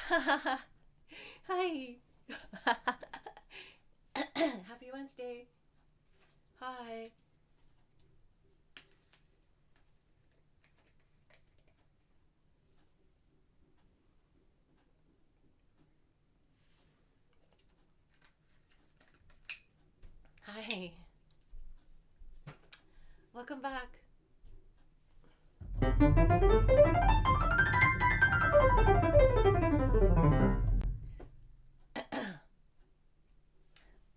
Hi. Happy Wednesday. Hi. Hi. Welcome back.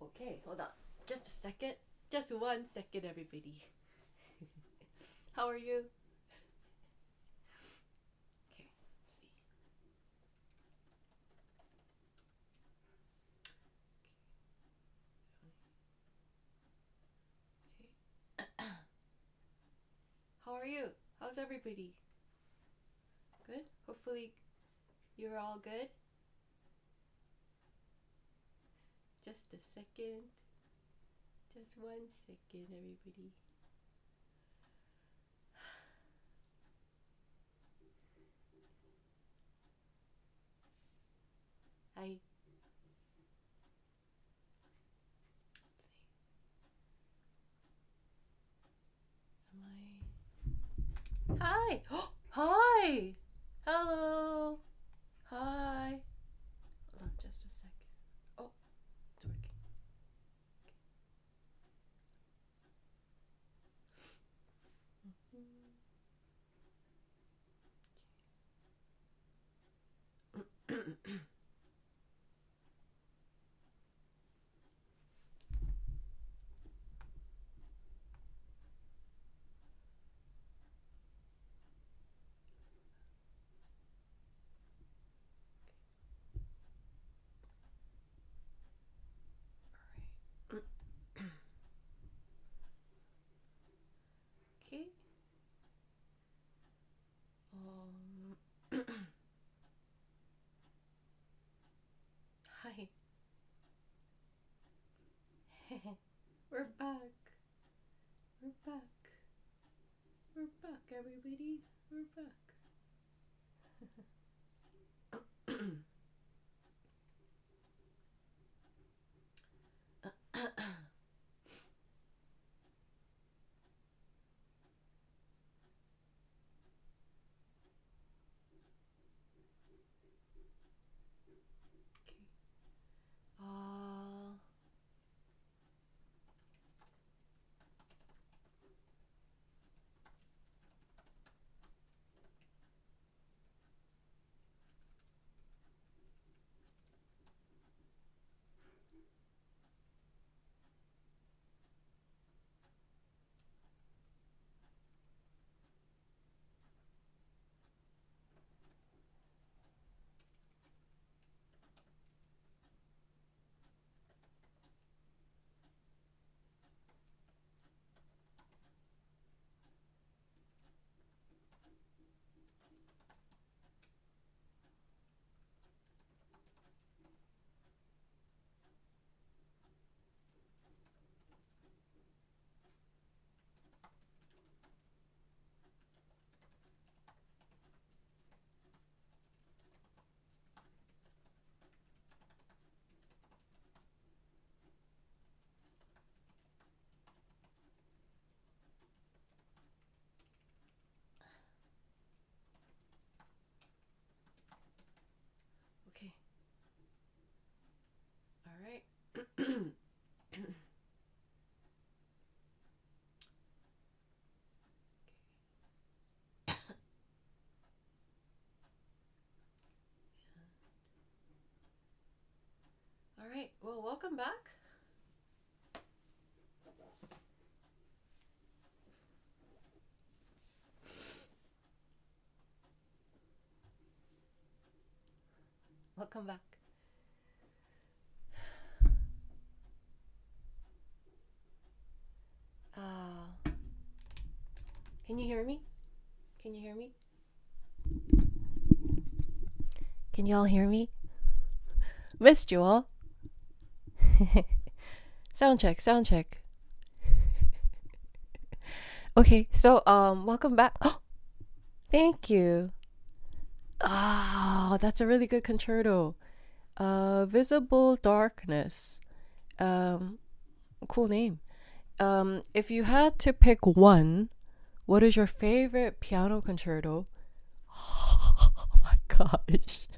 Okay, hold on. Just a second. Just 1 second, everybody. How are you? Okay, let's see. Okay. How are you? How's everybody? Good? Hopefully you're all good. Just a second. Just 1 second, everybody. Hi. Am I? Hi. Hi. Hello. Hi. Hold on just a second. Oh, it's working. Okay. Hi. We're back. We're back. We're back, everybody. We're back. Okay. Okay. All right. All right. Well, welcome back. Welcome back. Can you hear me? Can you hear me? Can you all hear me? Missed you all. Sound check, sound check. Okay, so welcome back. Oh, thank you. Oh, Oh, that's a really good concerto. Visible Darkness. Cool name. If you had to pick one, what is your favorite piano concerto? Oh my gosh.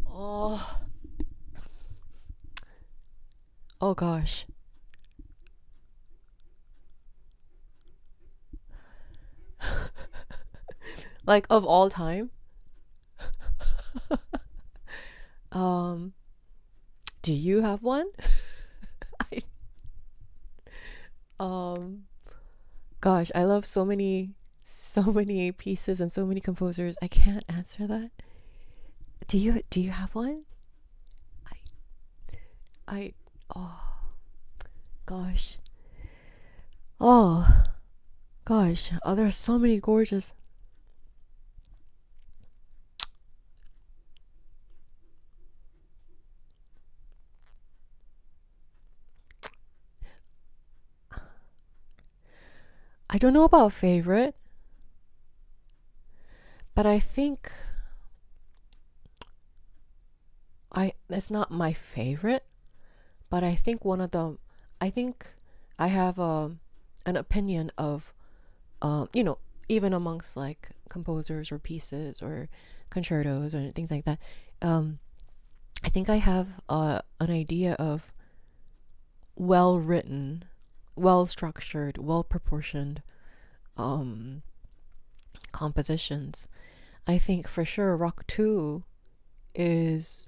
Oh, oh gosh. Like of all time? Um, do you have one? I, um, gosh, I love so many pieces and so many composers. I can't answer that. Do you have one? I I oh gosh. Oh gosh. Oh, there's so many gorgeous. I don't know about favorite, but I think I it's not my favorite, but I think one of the I think I have an opinion of you know, even amongst like composers or pieces or concertos or things like that. Um, I think I have an idea of well written, well structured, well proportioned um, compositions. I think for sure Rock 2 is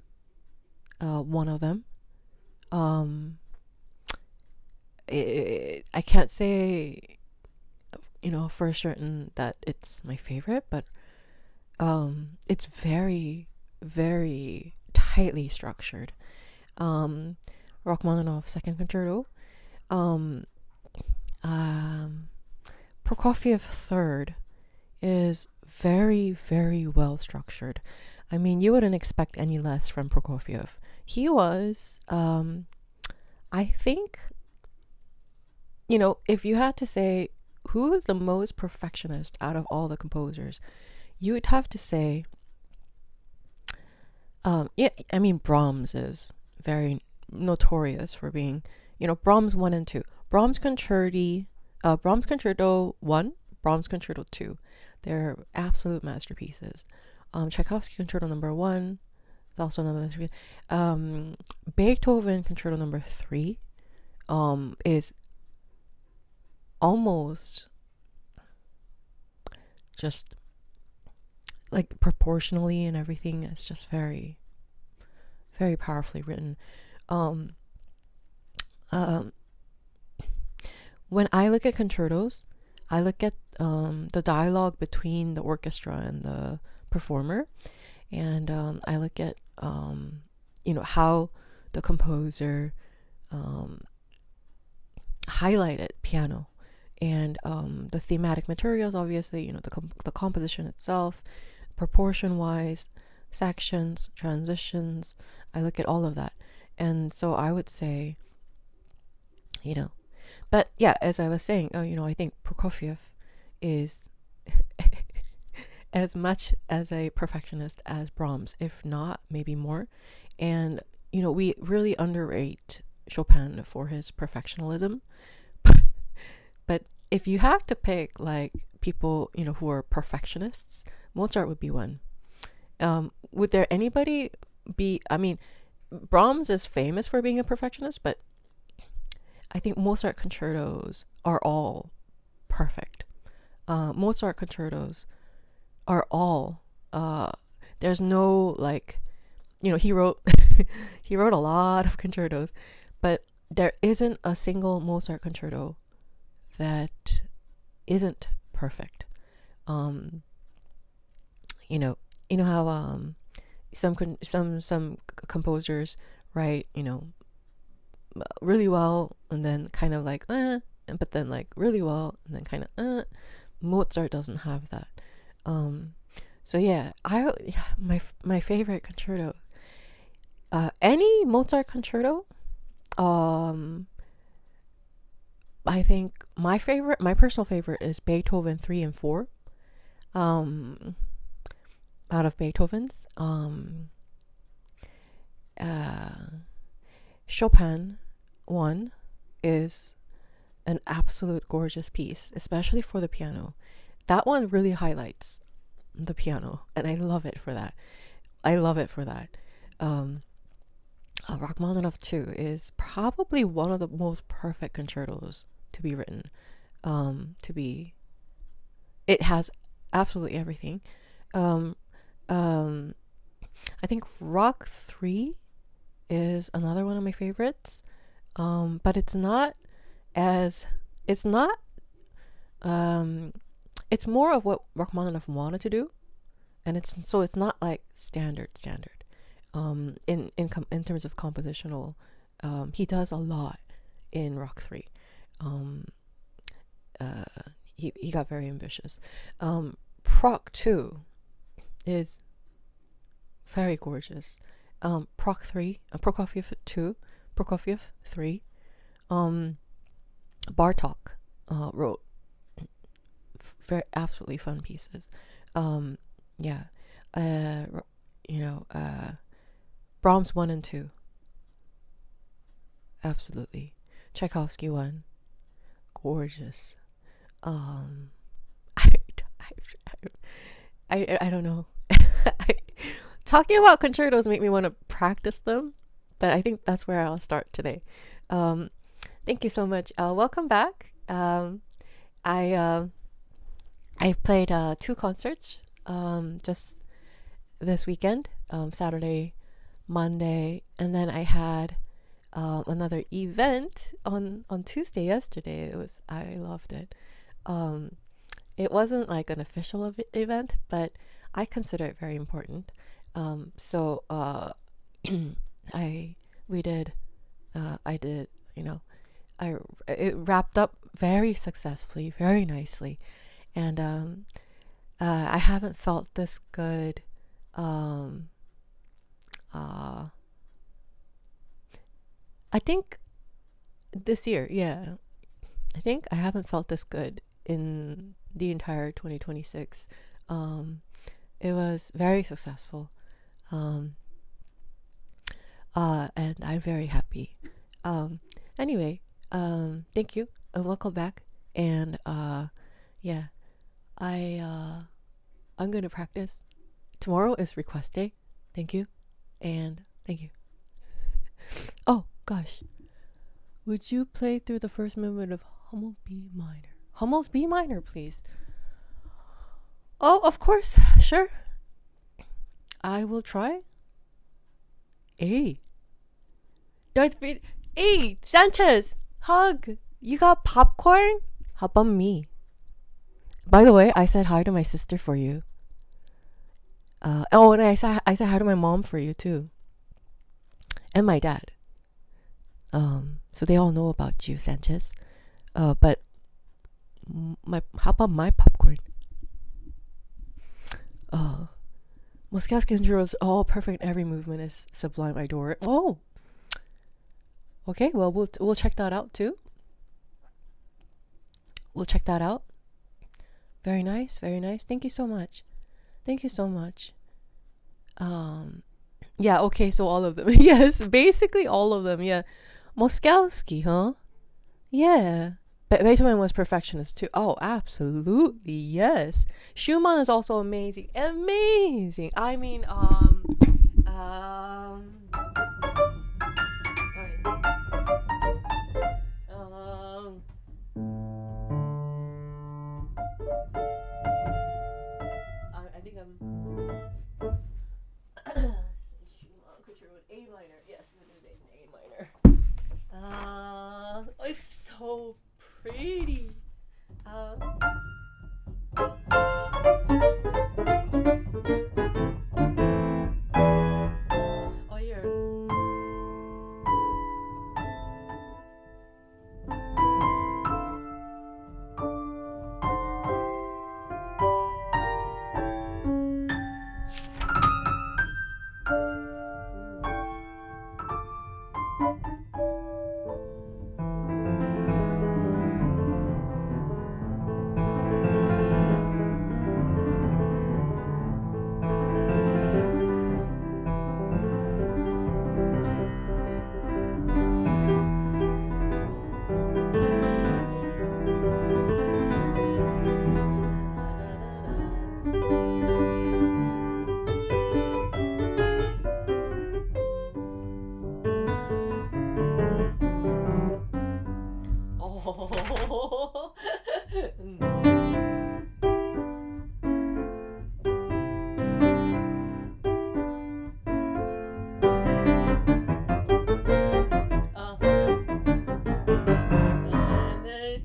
one of them. Um, I can't say, you know, for certain that it's my favorite, but it's very, very tightly structured. Um, Rachmaninoff Second Concerto. Um, um, Prokofiev Third is very, very well structured. I mean, you wouldn't expect any less from Prokofiev. He was, I think, you know, if you had to say who is the most perfectionist out of all the composers, you would have to say, yeah, I mean, Brahms is very notorious for being, you know, Brahms 1 and 2. Brahms Concerto 1, Brahms Concerto 2. They're absolute masterpieces. Tchaikovsky Concerto number 1 is also another masterpiece. Beethoven Concerto number 3 is almost just like proportionally and everything. It's just very, very powerfully written. Um, um, when I look at concertos, I look at the dialogue between the orchestra and the performer, and I look at you know, how the composer highlighted piano and the thematic materials, obviously, you know, the composition itself, proportion wise, sections, transitions. I look at all of that, and so I would say, you know, but yeah, as I was saying, you know, I think Prokofiev is as much as a perfectionist as Brahms, if not maybe more. And you know, we really underrate Chopin for his perfectionism. But if you have to pick like people, you know, who are perfectionists, Mozart would be one. Would there anybody be? I mean, Brahms is famous for being a perfectionist, but I think Mozart concertos are all perfect. Mozart concertos are all. There's no like, you know, he wrote he wrote a lot of concertos, but there isn't a single Mozart concerto that isn't perfect. Um, you know how some composers write, you know, really well and then kind of like but then like really well and then kind of Mozart doesn't have that. So yeah, my favorite concerto, any Mozart concerto, I think my personal favorite is Beethoven 3 and 4. um, out of Beethoven's. Chopin 1 is an absolute gorgeous piece, especially for the piano. That one really highlights the piano, and I love it for that. Rachmaninoff 2 is probably one of the most perfect concertos to be written. It has absolutely everything. Um, um, I think Rock 3 is another one of my favorites. But it's not as, it's not, it's more of what Rachmaninoff wanted to do. And it's not like standard. In terms of compositional, he does a lot in Rock 3. He got very ambitious. Proc 2 is very gorgeous. Prokofiev 2, Prokofiev 3, Bartok wrote very absolutely fun pieces. Yeah, Brahms 1 and 2, absolutely. Tchaikovsky 1, gorgeous. I don't know. Talking about concertos make me want to practice them, but I think that's where I'll start today. Thank you so much. Welcome back. I played 2 concerts just this weekend, Saturday, Monday, and then I had another event on Tuesday yesterday. I loved it. It wasn't like an official event, but I consider it very important. It wrapped up very successfully, very nicely, and I haven't felt this good. I think this year, yeah, I think I haven't felt this good in the entire 2026. It was very successful. And I'm very happy. Anyway, thank you and welcome back. And yeah, I'm gonna practice. Tomorrow is request day. Thank you, and thank you. Oh gosh, would you play through the first movement of Hummel B minor? Hummel's B minor, please. Oh, of course, sure. I will try. Hey, Darth Vader. Hey, Sanchez, hug. You got popcorn? How about me? By the way, I said hi to my sister for you. And I said hi to my mom for you too, and my dad. So they all know about you, Sanchez. But how about my popcorn? Moszkowski control is all perfect. Every movement is sublime. I adore it. Oh, okay. Well, we'll check that out too. We'll check that out. Very nice, very nice. Thank you so much. Thank you so much. Yeah. Okay. So all of them. Yes, basically all of them. Yeah. Moszkowski, huh? Yeah. Beethoven was perfectionist too. Oh, absolutely, yes. Schumann is also amazing. Amazing. I mean, I think I'm Schumann concerto in A minor. Yes, it is in A minor. It's so pretty. Oh, here. Oh. And then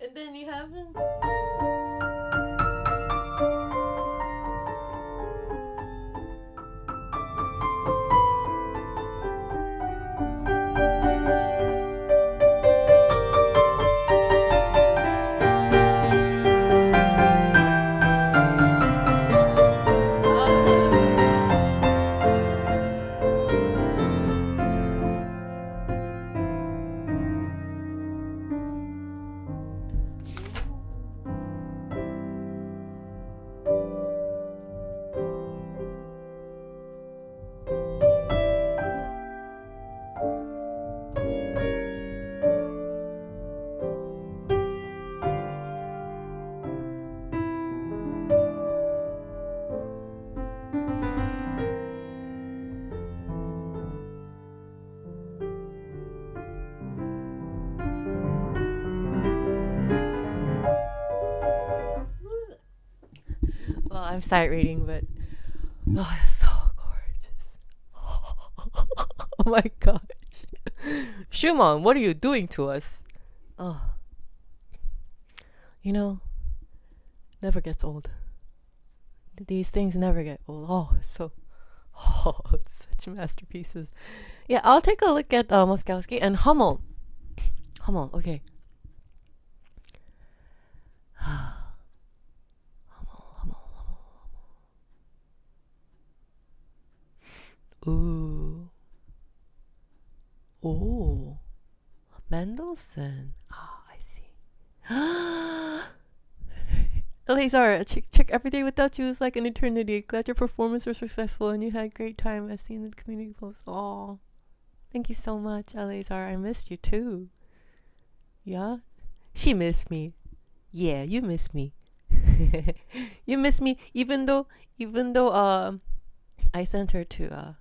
and then you have well, I'm sight reading, but oh, it's so gorgeous. Oh my gosh. Schumann, what are you doing to us? Oh, you know, never gets old. These things never get old. Oh, it's so, oh, it's such masterpieces. Yeah, I'll take a look at Moszkowski and Hummel. Hummel, okay. Ooh. Oh. Mendelssohn. Ah, I see. Eleazar, check every day without you is like an eternity. Glad your performance was successful and you had a great time as seen in the community post. Oh, thank you so much, Eleazar. I missed you too. Yeah? She missed me. Yeah, you miss me. You miss me even though I sent her to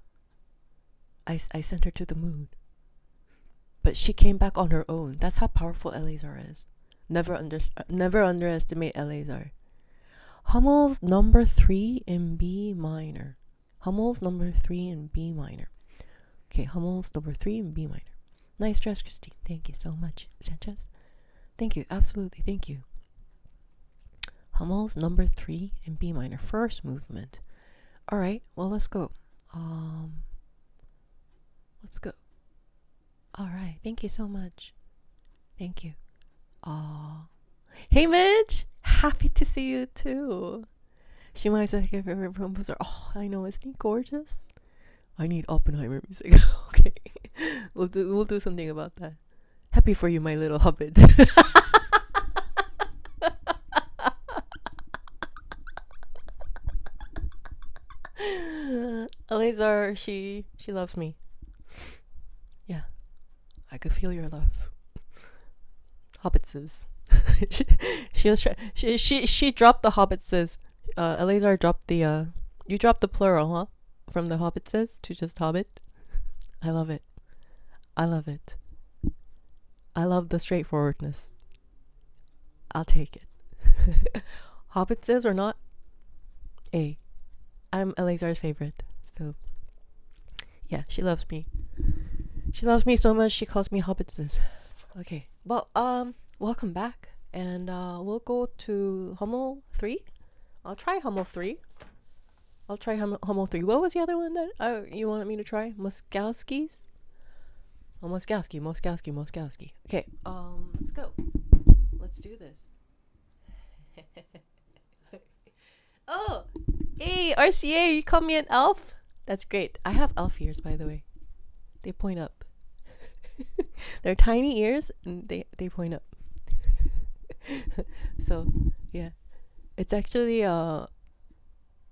I sent her to the moon. But she came back on her own. That's how powerful Eleazar is. Never underestimate Eleazar. Hummel's number 3 in B minor. Hummel's number 3 in B minor. Okay, Hummel's number 3 in B minor. Nice dress, Christine. Thank you so much, Sanchez. Thank you, absolutely, thank you. Hummel's number 3 in B minor. First movement. All right, well, let's go. Let's go. All right, thank you so much. Thank you. Hey, Midge. Happy to see you too. She might say her favorite composer. Oh, I know, isn't he gorgeous? I need Oppenheimer music. Okay, we'll do something about that. Happy for you, my little hobbit. Eleazar, she loves me. Yeah, I could feel your love. Hobbitses. she dropped the hobbitses. Eleazar dropped the you dropped the plural, huh? From the hobbitses to just hobbit. I love it. I love it. I love the straightforwardness. I'll take it. Hobbitses or not, I'm Eleazar's favorite. So yeah, she loves me. She loves me so much she calls me hobbitses. Okay. Well, welcome back. And we'll go to Hummel 3. I'll try Hummel 3. I'll try Hummel 3. What was the other one that you wanted me to try? Moszkowski's? Oh, Moszkowski. Okay, let's go. Let's do this. Oh, hey, RCA, you call me an elf? That's great. I have elf ears, by the way. They point up. They're tiny ears, and they point up. So, yeah. It's actually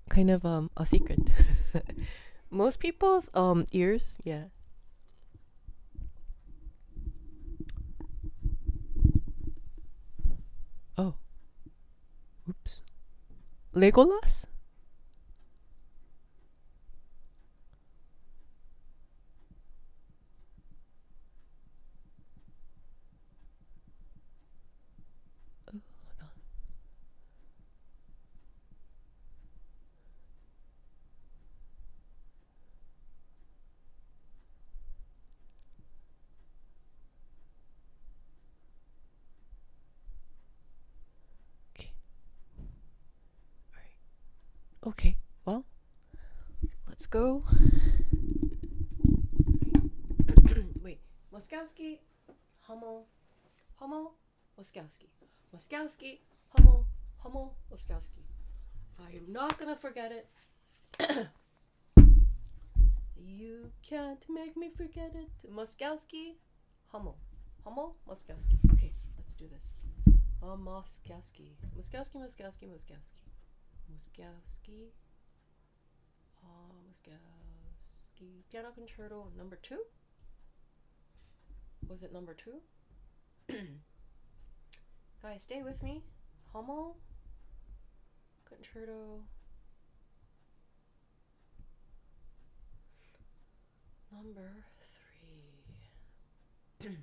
kind of a secret. Most people's ears, yeah. Oh. Oops. Legolas? Okay, well, let's go. Wait, Moszkowski, Hummel, Moszkowski, Hummel, Moszkowski. I am not gonna forget it. You can't make me forget it. Moszkowski, Hummel, Moszkowski. Okay, let's do this. Moszkowski, Moszkowski. Piano Concerto number 2. Was it number 2? Guys, stay with me. Hummel Concerto number 3.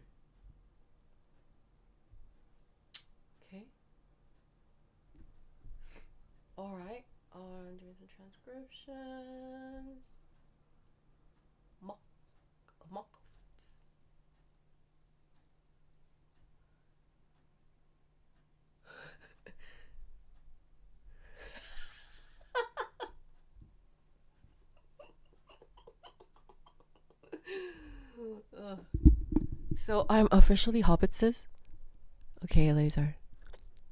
Okay. Alright. Doing some transcriptions. Mock. So I'm officially Hobbitses. Okay, Laser.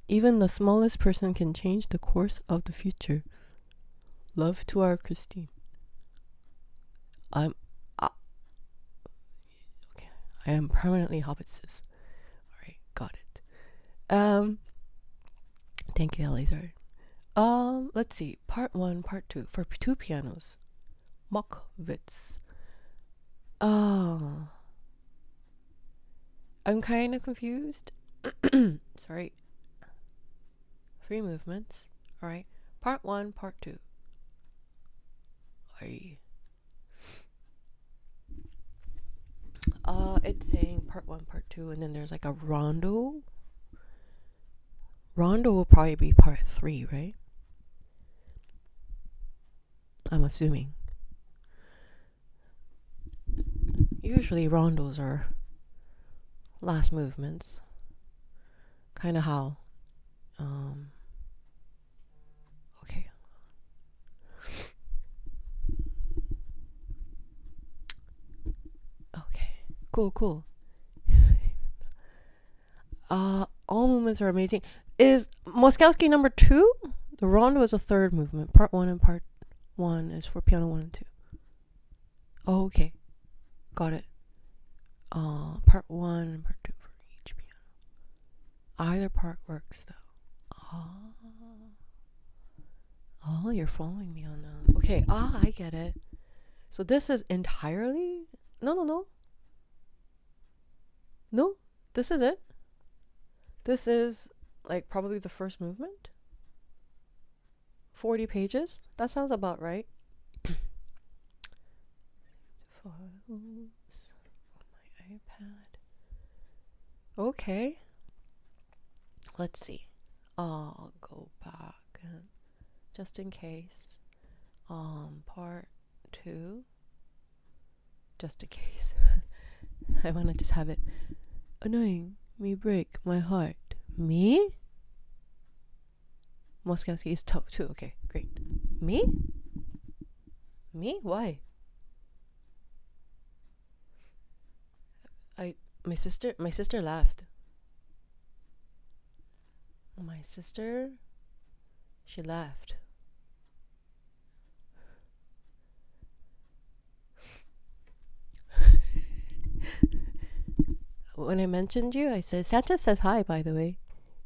Even the smallest person can change the course of the future. Love to our Christine. Okay. I am permanently Hobbitses. Alright, got it. Thank you, Laser. Let's see. Part 1, Part 2 for 2 pianos. Mokwitz. I'm kind of confused. Sorry. 3 movements. Alright. Part 1, Part 2. It's saying Part 1, Part 2, and then there's like a rondo. Rondo will probably be Part 3, right? I'm assuming. Usually rondos are last movements. Kind of how. Okay. Okay. Cool. All movements are amazing. Is Moszkowski number 2? The rondo is a 3rd movement. Part 1 and Part 1 is for piano 1 and 2. Oh, okay. Got it. Part 1 and Part 2 for each piano. Either part works though. Oh, you're following me on that. Okay, I get it. So this is entirely... No, this is it. This is like probably the first movement. 40 pages. That sounds about right. Files on my iPad. Okay. Let's see. I'll go back and just in case. Part 2. Just in case. I want to just have it. Annoying me break my heart. Me? Moszkowski is top 2. Okay, great. Me? Why? My sister left. She left. When I mentioned you, I said, Santa says hi, by the way.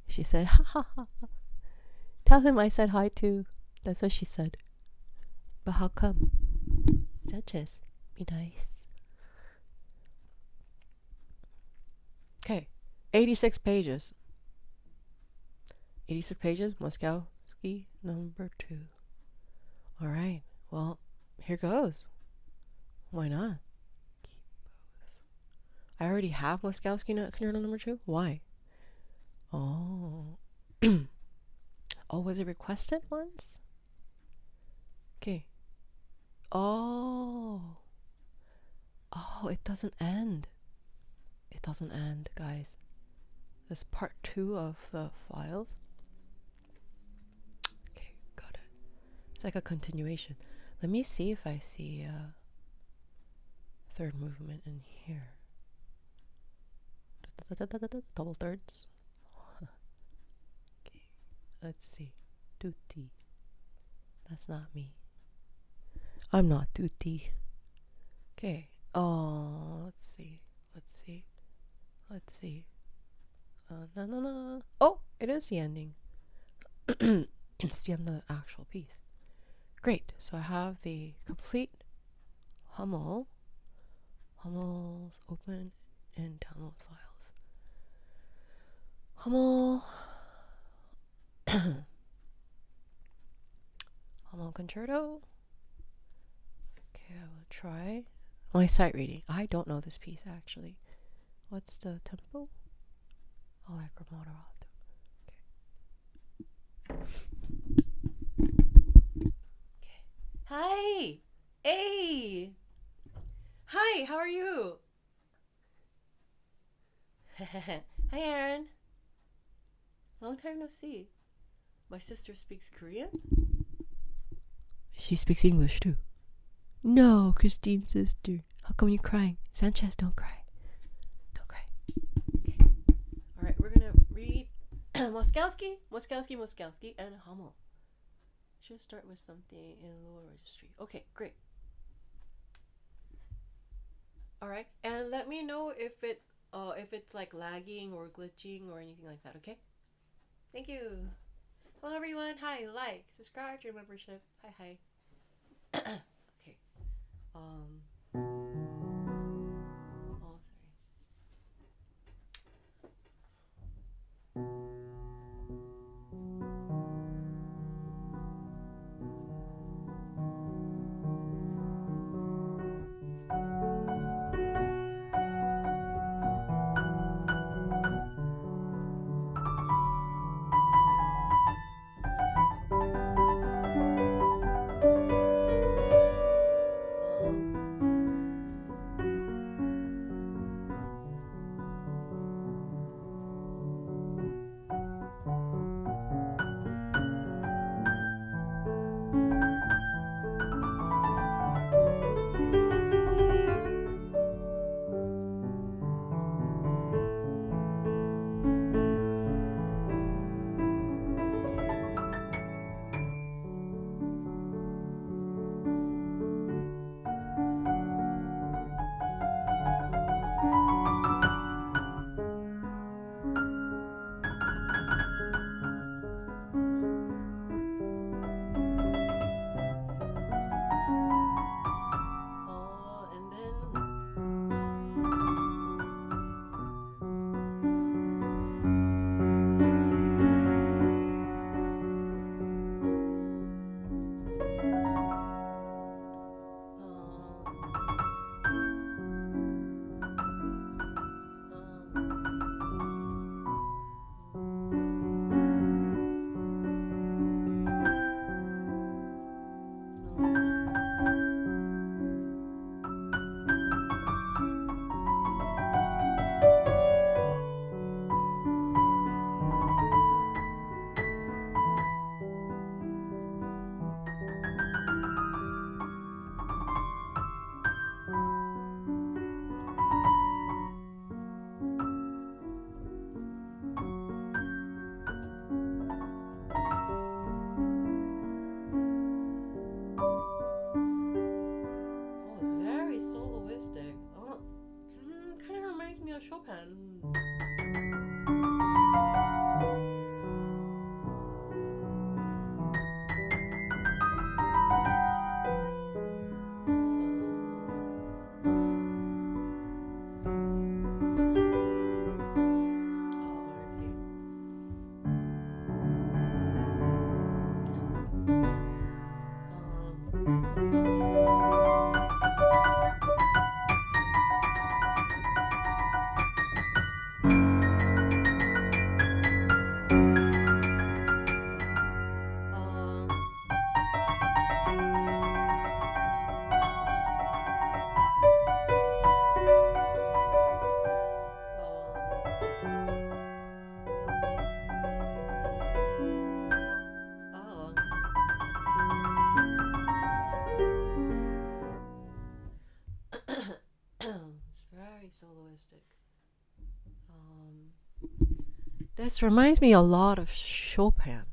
She said, ha ha ha. Tell him I said hi too. That's what she said. But how come? Sanchez, be nice. Okay, 86 pages. 86 pages, Moszkowski number 2. Alright, well, here goes. Why not? I already have Moszkowski Concerto number 2? Why? Oh. Oh, was it requested once? Okay. Oh, it doesn't end. It doesn't end, guys. This part 2 of the files. Okay, got it. like a continuation. Let me see if I see a third movement in here. Double thirds. Okay, let's see. Tutti. That's not me. I'm not tutti. Okay. Oh, let's see. No, no, no. Oh, it is the ending. It's the end of the actual piece. Great. So I have the complete Hummel's open and download files. Hummel concerto. Okay, I will try my sight reading. I don't know this piece actually. What's the tempo? Allegro moderato. Okay. Hi. Hey. Hi, how are you? Hi, Aaron. Long time no see. My sister speaks Korean? She speaks English too. No, Christine's sister. How come you're crying? Sanchez, don't cry. Don't cry. Okay. Alright, we're gonna read Moszkowski, and Hummel. Should start with something in lower registry. Okay, great. Alright, and let me know if it's like lagging or glitching or anything like that, okay? Thank you. Hello everyone. Hi, like, subscribe to your membership. Hi. Okay. Oh, and then it's very soloistic. Oh, kind of reminds me of Chopin. It's very soloistic. Um, this reminds me a lot of Chopin.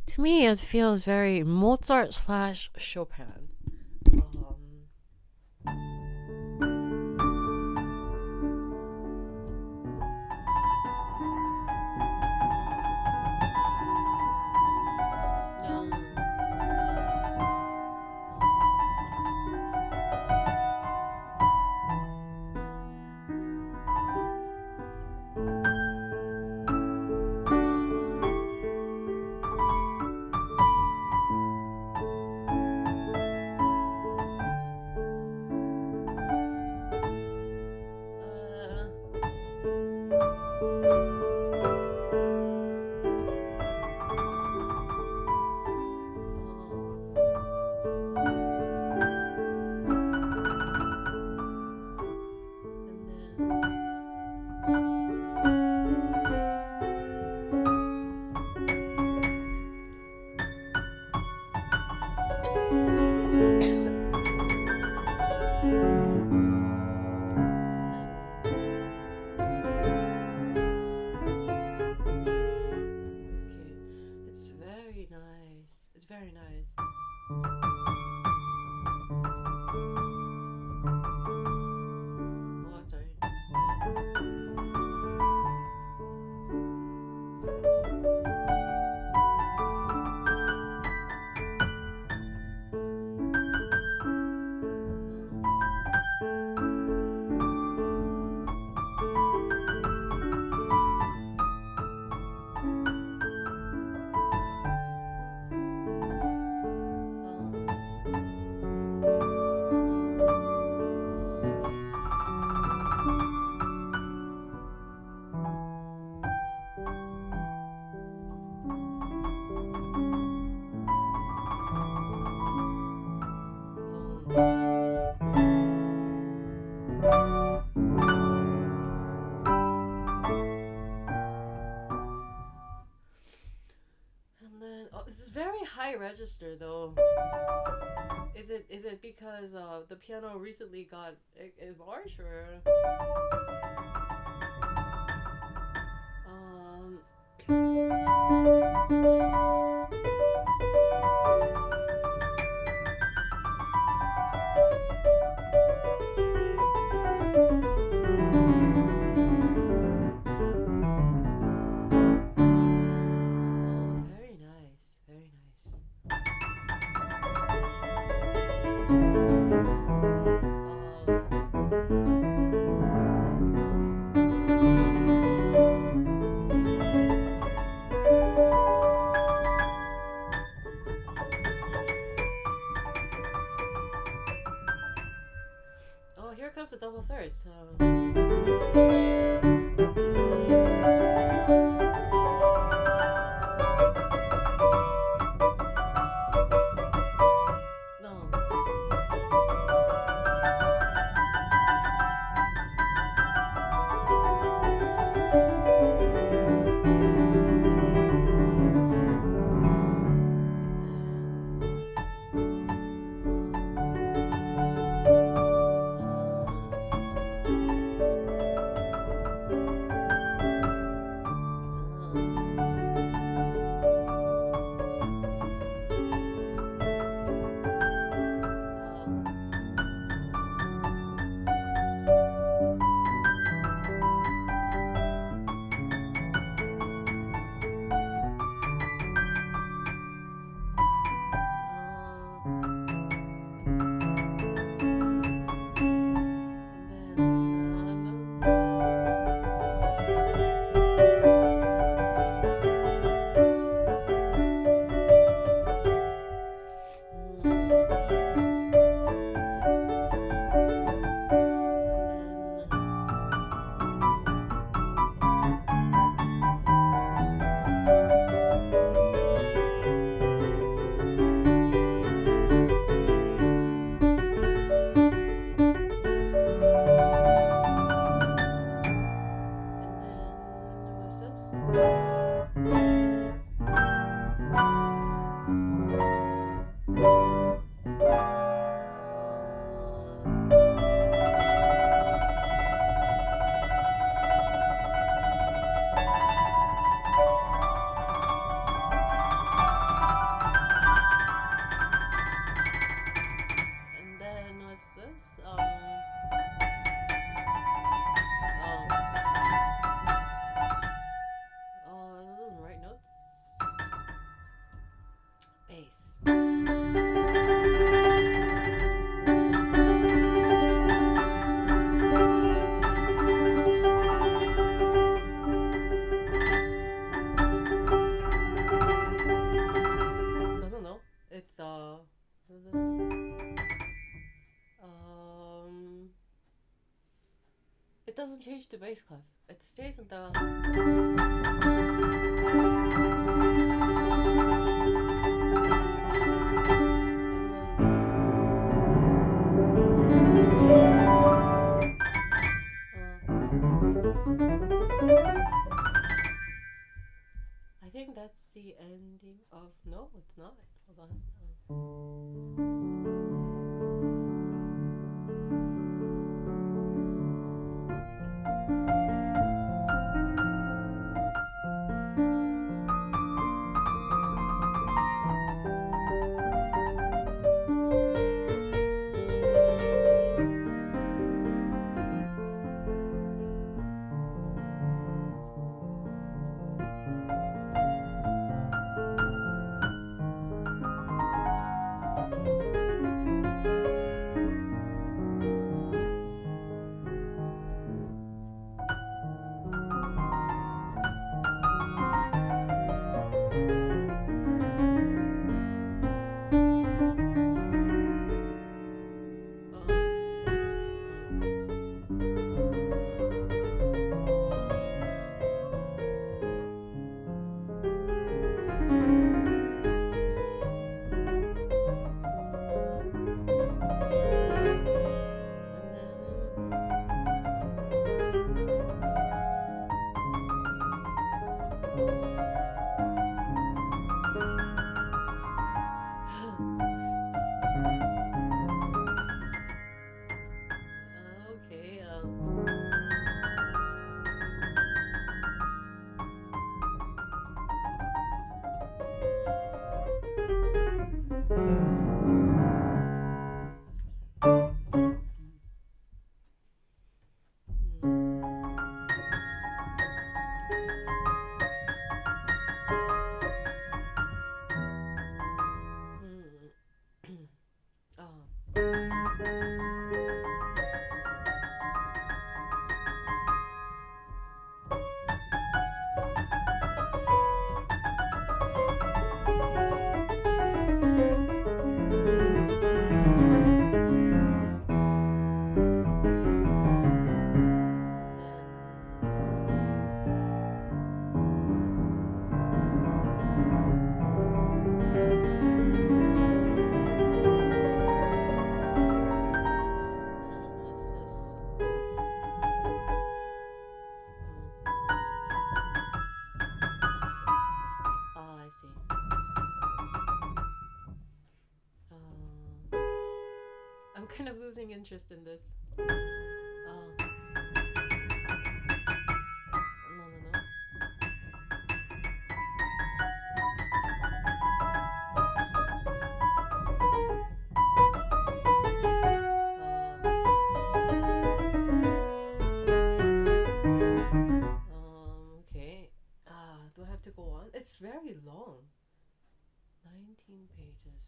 To me, it feels very Mozart slash Chopin. Very nice. Oh, sorry. This is very high register though. Is it because the piano recently got enlarged or? Very nice. this? No. It doesn't change the bass clef. It stays in the. I think that's the ending of. No, it's not. Hold on. interest in this. No, no, no. Okay. Do I have to go on? It's very long. 19 pages.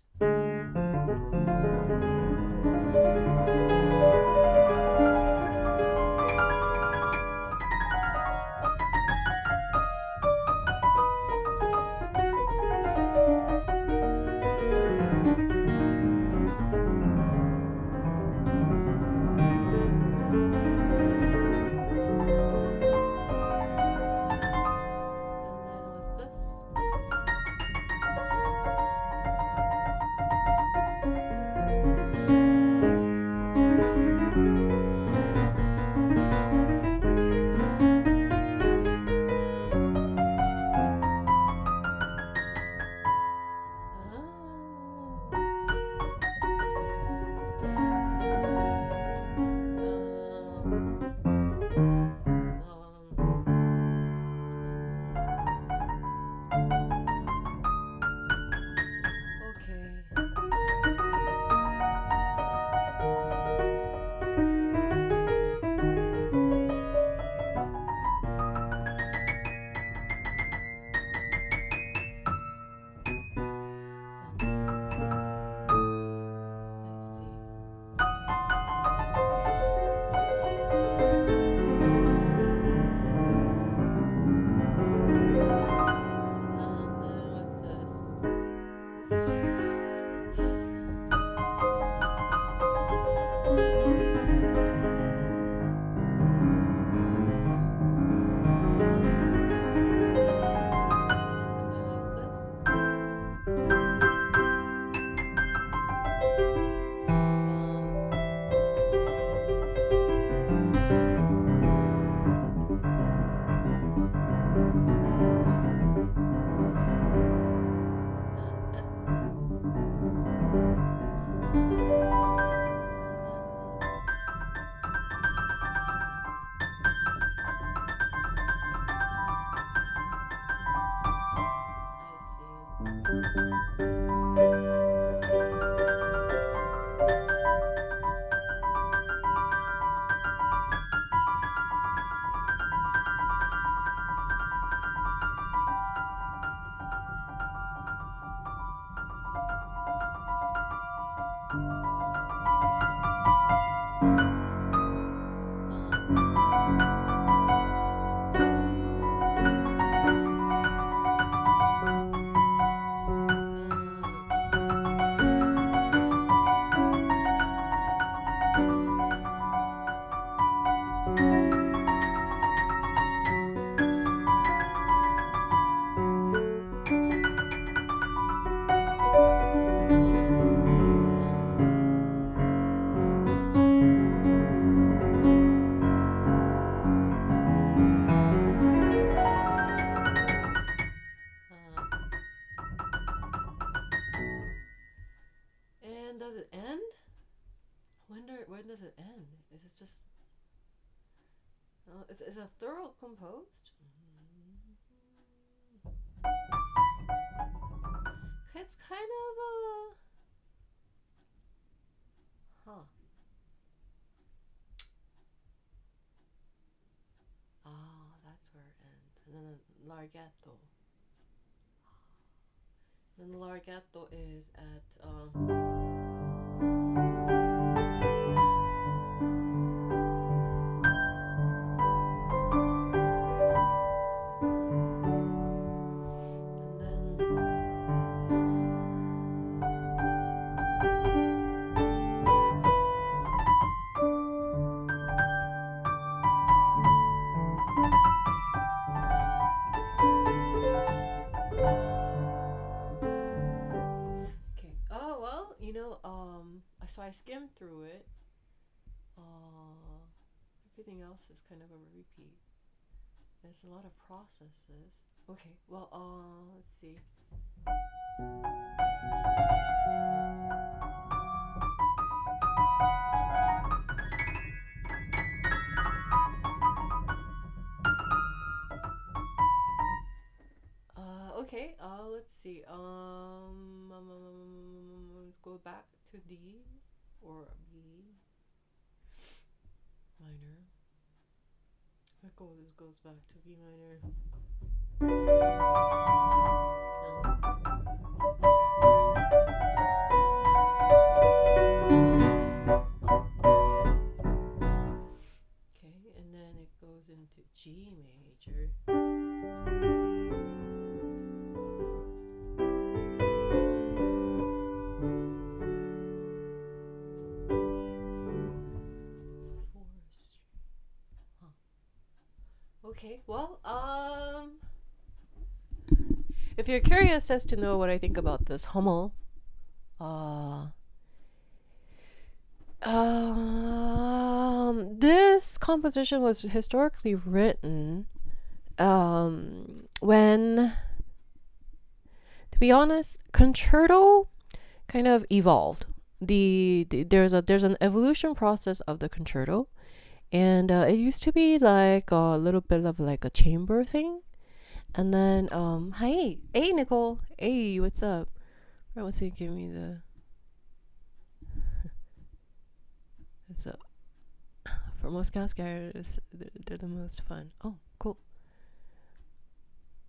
Does it end? When does it end? Is it just? Is a thorough composed? It's kind of a. Huh. Ah, that's where it ends. And then larghetto. Then the larghetto is at. So I skimmed through it. Everything else is kind of a repeat. There's a lot of processes. Okay, well, let's see. Okay, let's see. Let's go back to D or B minor. This goes back to B minor. Okay, and then it goes into G major. Okay, well, if you're curious as to know what I think about this Hummel, this composition was historically written when, to be honest, concerto kind of evolved. There's an evolution process of the concerto, and it used to be like a little bit of like a chamber thing, and then hey Nicole, hey, what's up? Right, what's it? Give me the what's up? For Moszkowski, they're the most fun. Oh, cool.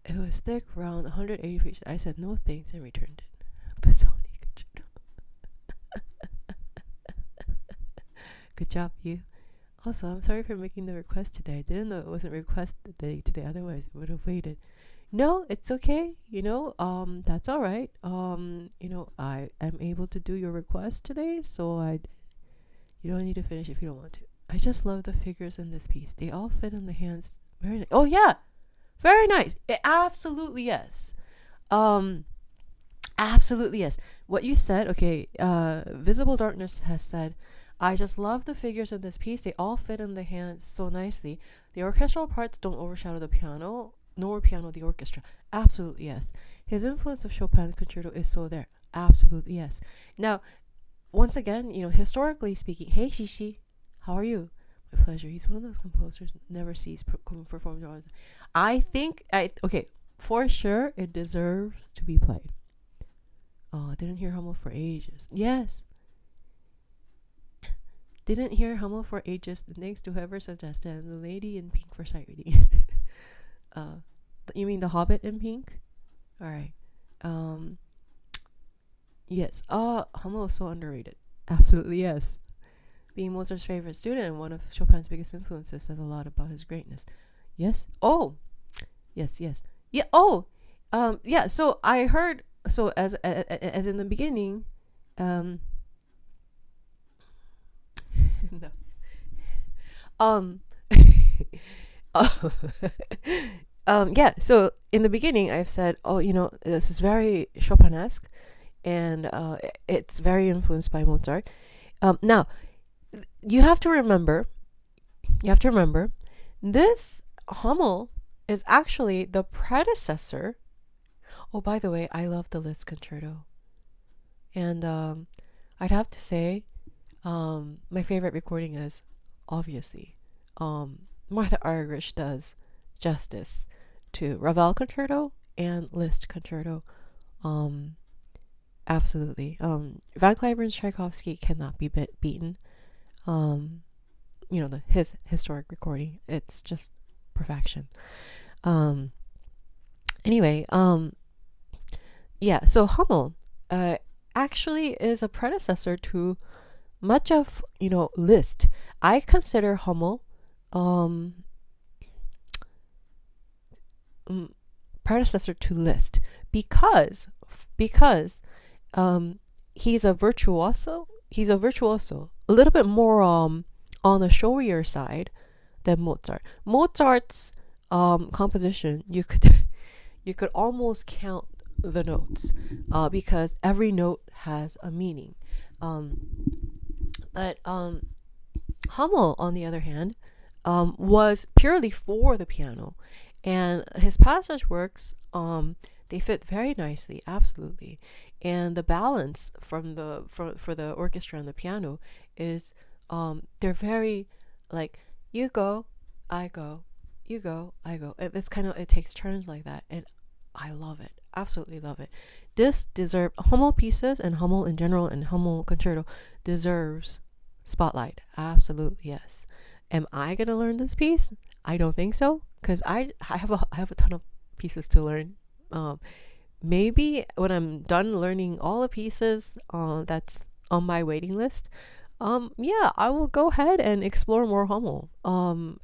It was thick, round, 180 pages. I said no thanks and returned it. Pisoni concerto. Good job, you. Also, I'm sorry for making the request today. I didn't know it wasn't requested today. Otherwise, it would have waited. No, it's okay. That's all right. I am able to do your request today, so you don't need to finish if you don't want to. I just love the figures in this piece. They all fit in the hands. Very nice. Oh yeah, very nice. Absolutely yes. Absolutely yes. What you said. Okay. Visible Darkness has said, I just love the figures in this piece. They all fit in the hands so nicely. The orchestral parts don't overshadow the piano, nor piano the orchestra. Absolutely yes. His influence of Chopin's concerto is so there. Absolutely yes. Now, once again, historically speaking, hey Shishi, how are you? My pleasure. He's one of those composers never sees performed. Okay, for sure it deserves to be played. Oh, I didn't hear Hummel for ages. Yes. Didn't hear Hummel for ages. Thanks to whoever suggested. And the lady in pink for sight reading. You mean the Hobbit in pink? All right. Yes. Hummel is so underrated. Absolutely yes. Being Mozart's favorite student and one of Chopin's biggest influences says a lot about his greatness. Yes. Oh. Yes. Yeah. Oh. Yeah. So I heard. So as in the beginning. No. Yeah. So in the beginning, I've said, this is very Chopinesque, and it's very influenced by Mozart. Now, you have to remember, this Hummel is actually the predecessor. Oh, by the way, I love the Liszt concerto, and I'd have to say, my favorite recording is obviously Martha Argerich does justice to Ravel concerto and Liszt concerto. Absolutely. Van Cliburn's Tchaikovsky cannot be beaten. His historic recording, it's just perfection. Anyway, yeah, so Hummel actually is a predecessor to much of Liszt. I consider Hummel predecessor to Liszt because he's a virtuoso. A little bit more on the showier side than Mozart. Mozart's composition, you could almost count the notes because every note has a meaning. But Hummel, on the other hand, was purely for the piano, and his passage works, they fit very nicely, absolutely. And the balance for the orchestra and the piano is they're very like, you go, I go, you go, I go. It's kind of, it takes turns like that, and I love it. Absolutely love it. This deserve Hummel pieces and Hummel in general and Hummel concerto deserves spotlight. Absolutely, yes. Am I gonna learn this piece? I don't think so, because I have a ton of pieces to learn. Maybe when I'm done learning all the pieces that's on my waiting list, yeah, I will go ahead and explore more Hummel.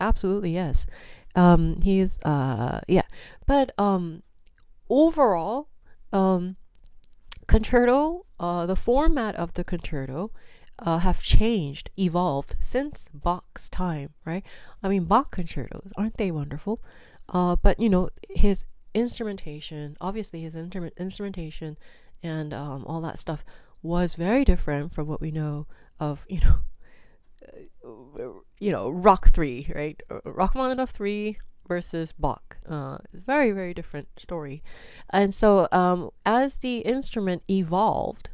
Absolutely, yes. He's yeah, but overall, concerto, the format of the concerto have changed, evolved since Bach's time, right? I mean, Bach concertos, aren't they wonderful? But his instrumentation, obviously his instrumentation and all that stuff was very different from what we know of, Rock 3, right? Rachmaninoff 3 versus Bach. Very, very different story. And so as the instrument evolved,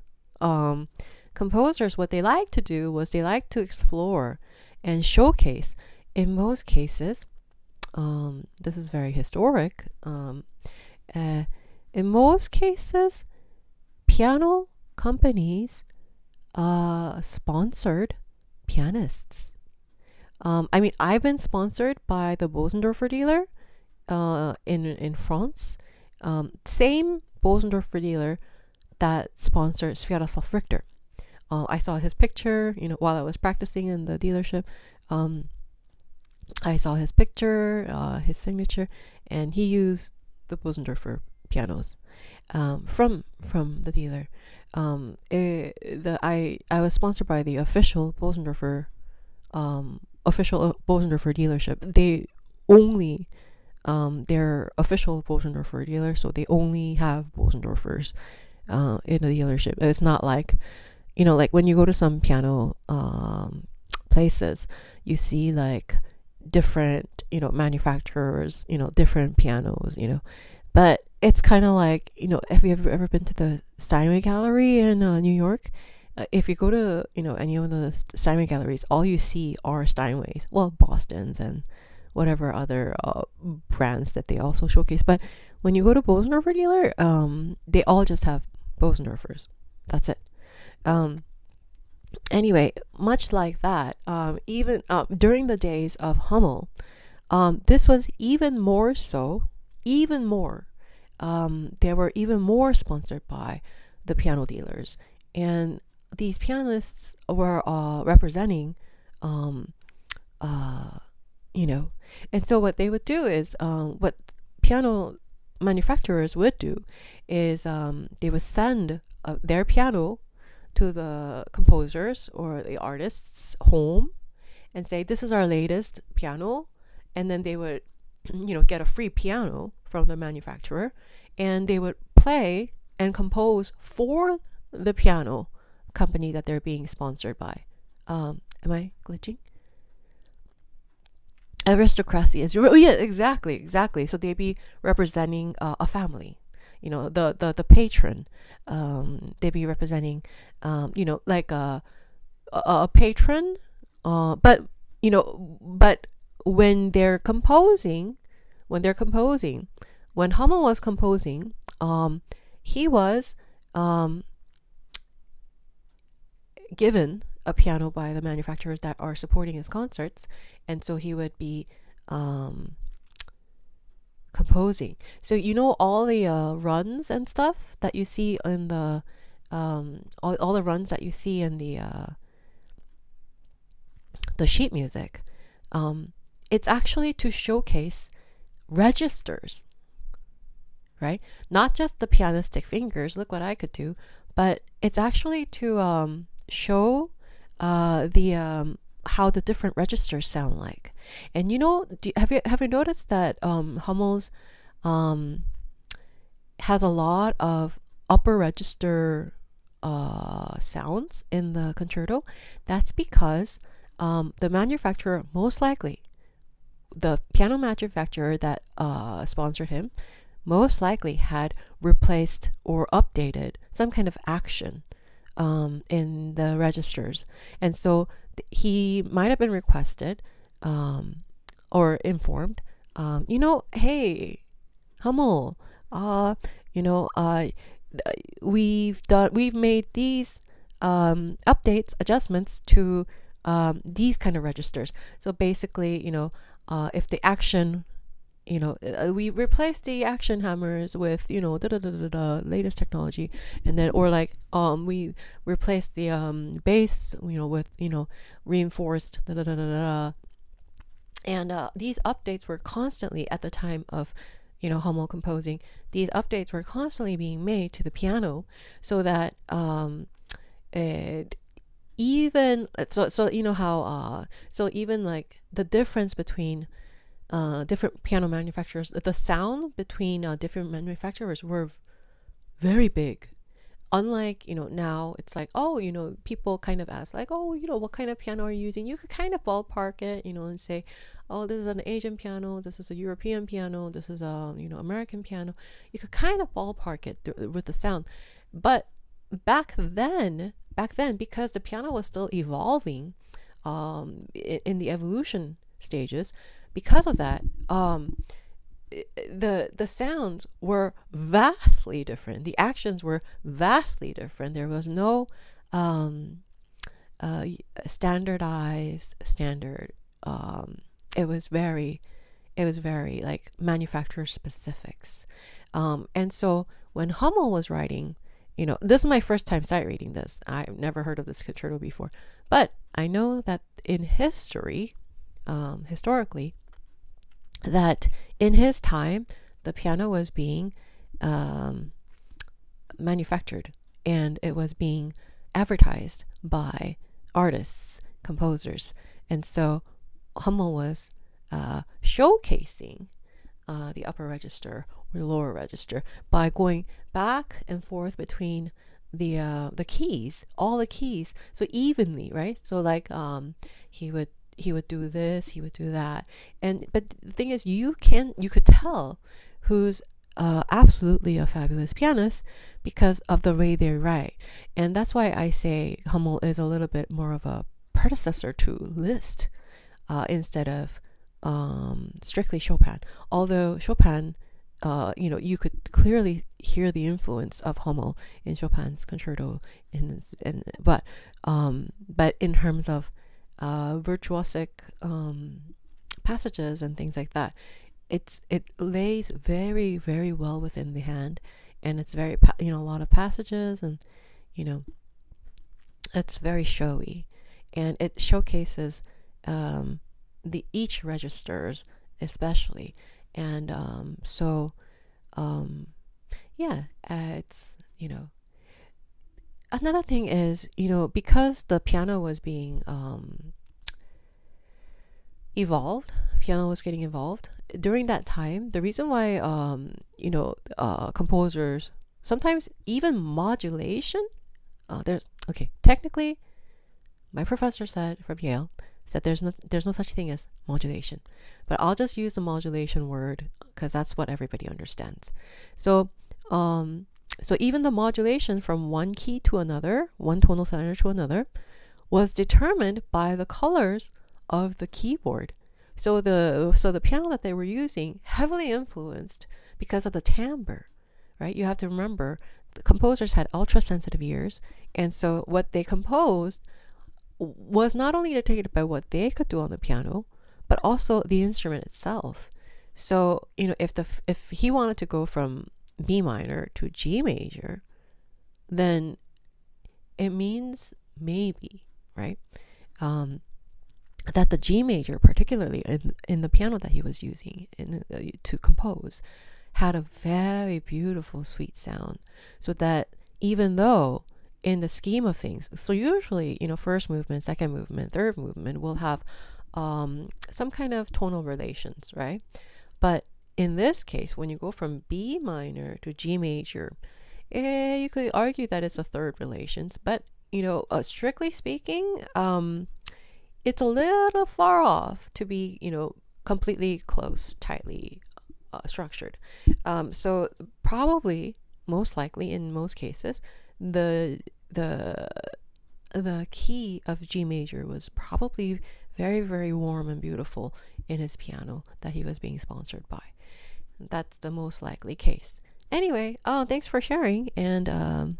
composers, what they like to do was they like to explore and showcase. In most cases, this is very historic. In most cases, piano companies sponsored pianists. I mean, I've been sponsored by the Bosendorfer dealer in France. Same Bosendorfer dealer that sponsored Sviatoslav Richter. I saw his picture, while I was practicing in the dealership. I saw his picture, his signature, and he used the Bosendorfer pianos from the dealer. I was sponsored by the official Bosendorfer dealership. They only they're official Bosendorfer dealer, so they only have Bosendorfers in the dealership. It's not like like when you go to some piano places, you see like different manufacturers, different pianos, but it's kind of like, have you ever been to the Steinway Gallery in New York? If you go to any of the Steinway galleries, all you see are Steinways, well, Bostons and whatever other brands that they also showcase. But when you go to Bosendorfer dealer, they all just have Bosendorfers. That's it. Anyway, much like that, even during the days of Hummel, this was even more so, even more. They were even more sponsored by the piano dealers, and these pianists were representing, and so what they would do is, what piano manufacturers would do is, they would send their piano to the composers or the artists' home and say, this is our latest piano, and then they would get a free piano from the manufacturer, and they would play and compose for the piano company that they're being sponsored by. Am I glitching? Aristocracy is, yeah, exactly. So they'd be representing a family, the patron. They'd be representing like a patron, but when they're composing, when Hummel was composing, he was given a piano by the manufacturers that are supporting his concerts, and so he would be composing. So all the runs and stuff that you see in the all the runs that you see in the sheet music, it's actually to showcase registers, right? Not just the pianistic fingers, look what I could do, but it's actually to show the how the different registers sound like. And have you noticed that Hummel's has a lot of upper register sounds in the concerto? That's because the manufacturer, most likely the piano manufacturer that sponsored him, most likely had replaced or updated some kind of action in the registers, and so he might have been requested or informed, hey, Hummel, you know, we've made these updates, adjustments to these kind of registers. So basically, if the action, we replace the action hammers with, latest technology, and then, or like, we replace the bass, with, reinforced, and these updates were constantly, at the time of, Hummel composing, these updates were constantly being made to the piano, so that it even so how so even like the difference between different piano manufacturers, the sound between different manufacturers were very big. Unlike, now it's like, oh, people kind of ask like, oh, what kind of piano are you using? You could kind of ballpark it, and say, oh, this is an Asian piano, this is a European piano, this is a, American piano. You could kind of ballpark it with the sound. But back then, because the piano was still evolving in the evolution stages, because of that, the sounds were vastly different. The actions were vastly different. There was no standardized standard. It was very like manufacturer specifics. And so when Hummel was writing, this is my first time sight reading this. I've never heard of this concerto before, but I know that in history, historically, that in his time, the piano was being manufactured, and it was being advertised by artists, composers. And so Hummel was showcasing the upper register or the lower register by going back and forth between the keys, all the keys, so evenly, right? So like he would do this, he would do that, but the thing is, you could tell who's absolutely a fabulous pianist because of the way they write. And that's why I say Hummel is a little bit more of a predecessor to Liszt instead of strictly Chopin. Although Chopin, you could clearly hear the influence of Hummel in Chopin's concerto, but in terms of virtuosic passages and things like that, it lays very, very well within the hand, and it's very a lot of passages, and it's very showy, and it showcases the each registers especially, and it's another thing is, because the piano was being evolved, piano was getting evolved during that time. The reason why composers, sometimes even modulation, technically my professor said from Yale said there's no such thing as modulation, but I'll just use the modulation word because that's what everybody understands. So even the modulation from one key to another, one tonal center to another, was determined by the colors of the keyboard. So the piano that they were using heavily influenced because of the timbre, right? You have to remember the composers had ultra sensitive ears, and so what they composed was not only dictated by what they could do on the piano, but also the instrument itself. So if he wanted to go from B minor to G major, then it means maybe, right, that the G major, particularly in the piano that he was using to compose, had a very beautiful, sweet sound. So that even though in the scheme of things, so usually, first movement, second movement, third movement will have some kind of tonal relations, right? But in this case, when you go from B minor to G major, you could argue that it's a third relations, but strictly speaking, it's a little far off to be, completely close, tightly structured. So probably, most likely, in most cases, the key of G major was probably very, very warm and beautiful in his piano that he was being sponsored by. That's the most likely case. Anyway, oh, thanks for sharing. And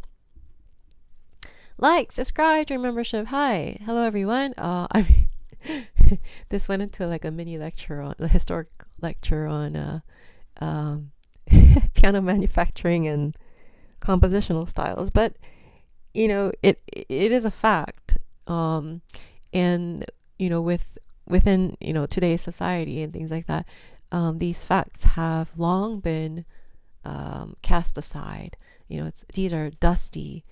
like, subscribe, join membership. Hi, hello everyone. I mean, this went into like a mini lecture on a historic lecture on piano manufacturing and compositional styles, but it is a fact, and within today's society and things like that, these facts have long been cast aside. These are dusty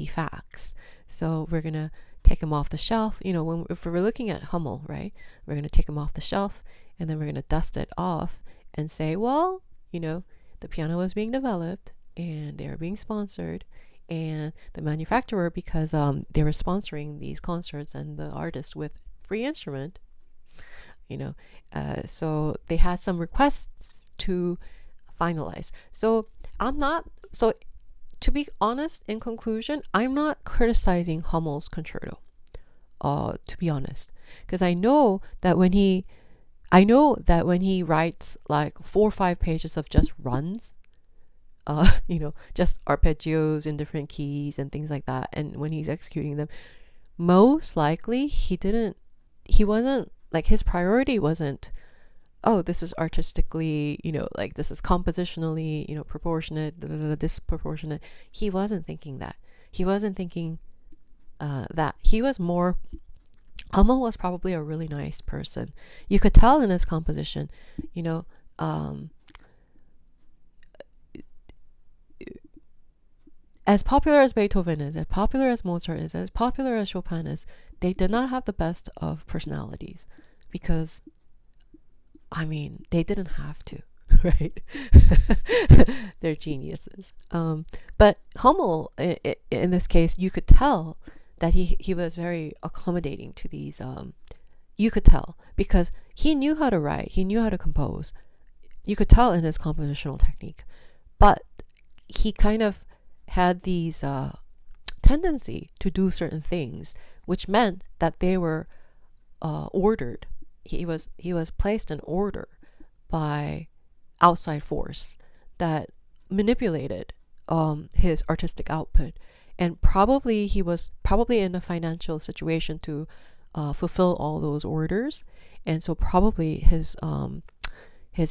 facts, so we're gonna take them off the shelf. If we're looking at Hummel, right, we're gonna take them off the shelf, and then we're gonna dust it off and say, well, the piano was being developed and they were being sponsored, and the manufacturer, because they were sponsoring these concerts and the artist with free instrument, so they had some requests to finalize. So to be honest, in conclusion, I'm not criticizing Hummel's concerto, to be honest, because I know that when he writes like 4 or 5 pages of just runs, just arpeggios in different keys and things like that, and when he's executing them, most likely he wasn't like, his priority wasn't, oh, this is artistically, like this is compositionally, proportionate, disproportionate. He wasn't thinking that. He wasn't thinking that. He was more, Hummel was probably a really nice person. You could tell in his composition, as popular as Beethoven is, as popular as Mozart is, as popular as Chopin is, they did not have the best of personalities, because they didn't have to, right? They're geniuses. But Hummel, in this case, you could tell that he was very accommodating to these. You could tell, because he knew how to write, he knew how to compose. You could tell in his compositional technique, but he kind of had these tendency to do certain things, which meant that they were ordered. He was placed in order by outside force that manipulated his artistic output, and probably he was in a financial situation to fulfill all those orders, and so probably his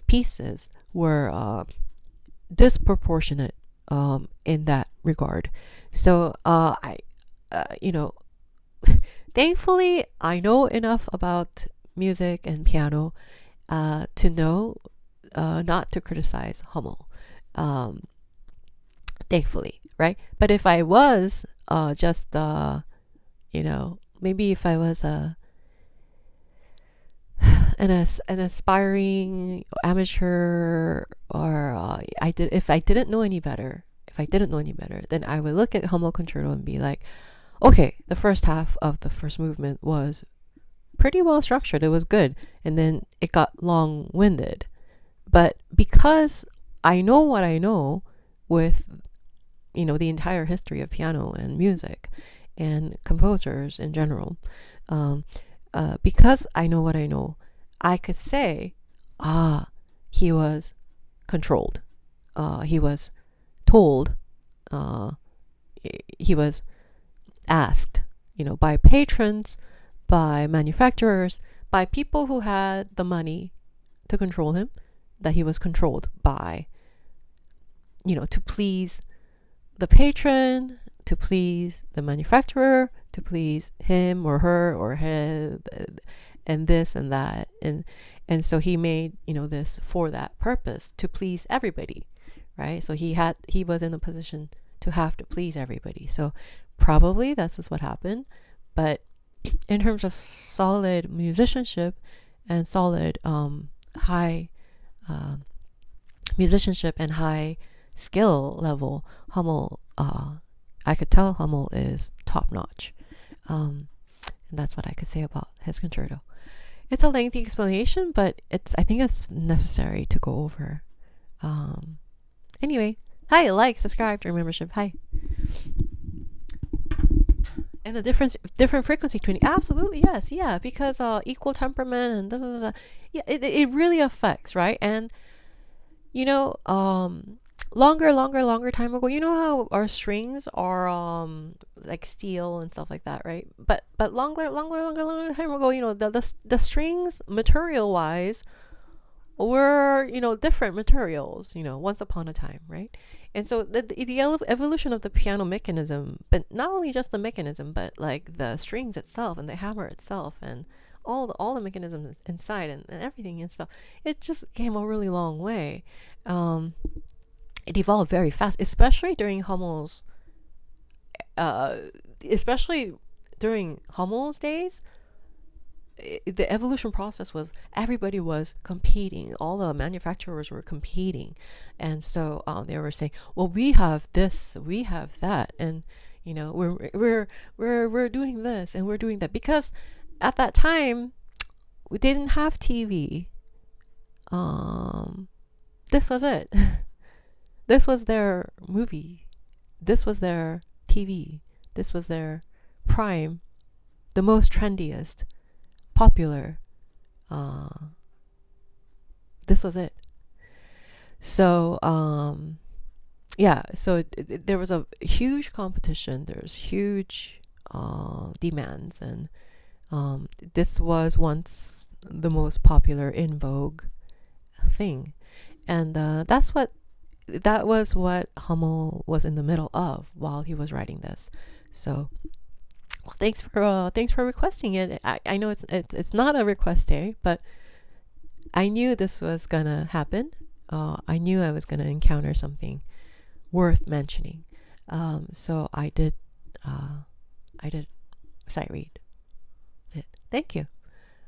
pieces were disproportionate in that regard. So thankfully I know enough about music and piano to know not to criticize Hummel, thankfully, right? But if I was just maybe if I was an aspiring amateur, or if I didn't know any better, then I would look at Hummel concerto and be like, okay, the first half of the first movement was pretty well structured, it was good, and then it got long-winded. But because I know what I know with the entire history of piano and music and composers in general, because I know what I know, I could say, he was controlled, he was told, he was asked, by patrons, by manufacturers, by people who had the money to control him, that he was controlled by, to please the patron, to please the manufacturer, to please him or her or him, and this and that, and so he made this for that purpose, to please everybody, right? So he was in a position to have to please everybody. So probably that's just what happened. But in terms of solid musicianship and solid high musicianship and high skill level, Hummel, I could tell Hummel is top notch, and that's what I could say about his concerto. It's a lengthy explanation, but I think it's necessary to go over. Anyway, hi, like, subscribe, join membership. Hi. And a different frequency tuning, absolutely, yes, yeah, because equal temperament and yeah, it really affects, right? And longer time ago, how our strings are like steel and stuff like that, right? But longer time ago, the strings material wise were different materials, once upon a time, right? And so the evolution of the piano mechanism, but not only just the mechanism, but like the strings itself and the hammer itself and all the mechanisms inside and everything and stuff, it just came a really long way. It evolved very fast, especially during uh, Hummel's days. The evolution process was everybody was competing. All the manufacturers were competing, and so they were saying, "Well, we have this, we have that, and we're doing this and we're doing that," because at that time we didn't have TV. This was it. This was their movie. This was their TV. This was their prime, the most trendiest, popular. This was it. So yeah, so there was a huge competition. There's huge demands, and this was once the most popular in vogue thing, and that was what Hummel was in the middle of while he was writing this. So thanks for requesting it. I know it's not a request day, but I knew this was gonna happen. I knew I was gonna encounter something worth mentioning. So I did sight read it. Thank you.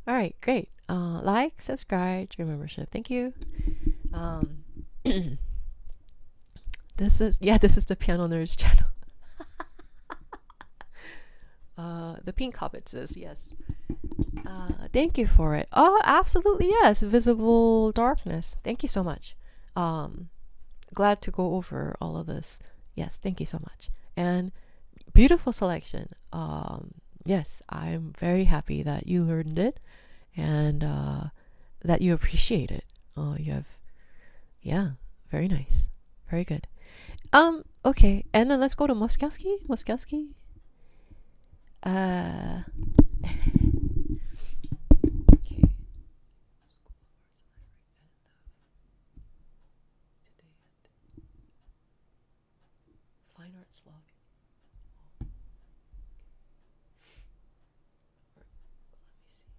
All right, great. Like, subscribe, join membership. Thank you. This is the Piano Nerds channel. The Pink Hobbit says yes. Thank you for it. Oh, absolutely yes. Visible darkness. Thank you so much. Glad to go over all of this. Yes, thank you so much. And beautiful selection. Yes, I'm very happy that you learned it and that you appreciate it. Very nice. Very good. Okay, and then let's go to Moszkowski. Okay. Fine arts lobby. Let me see.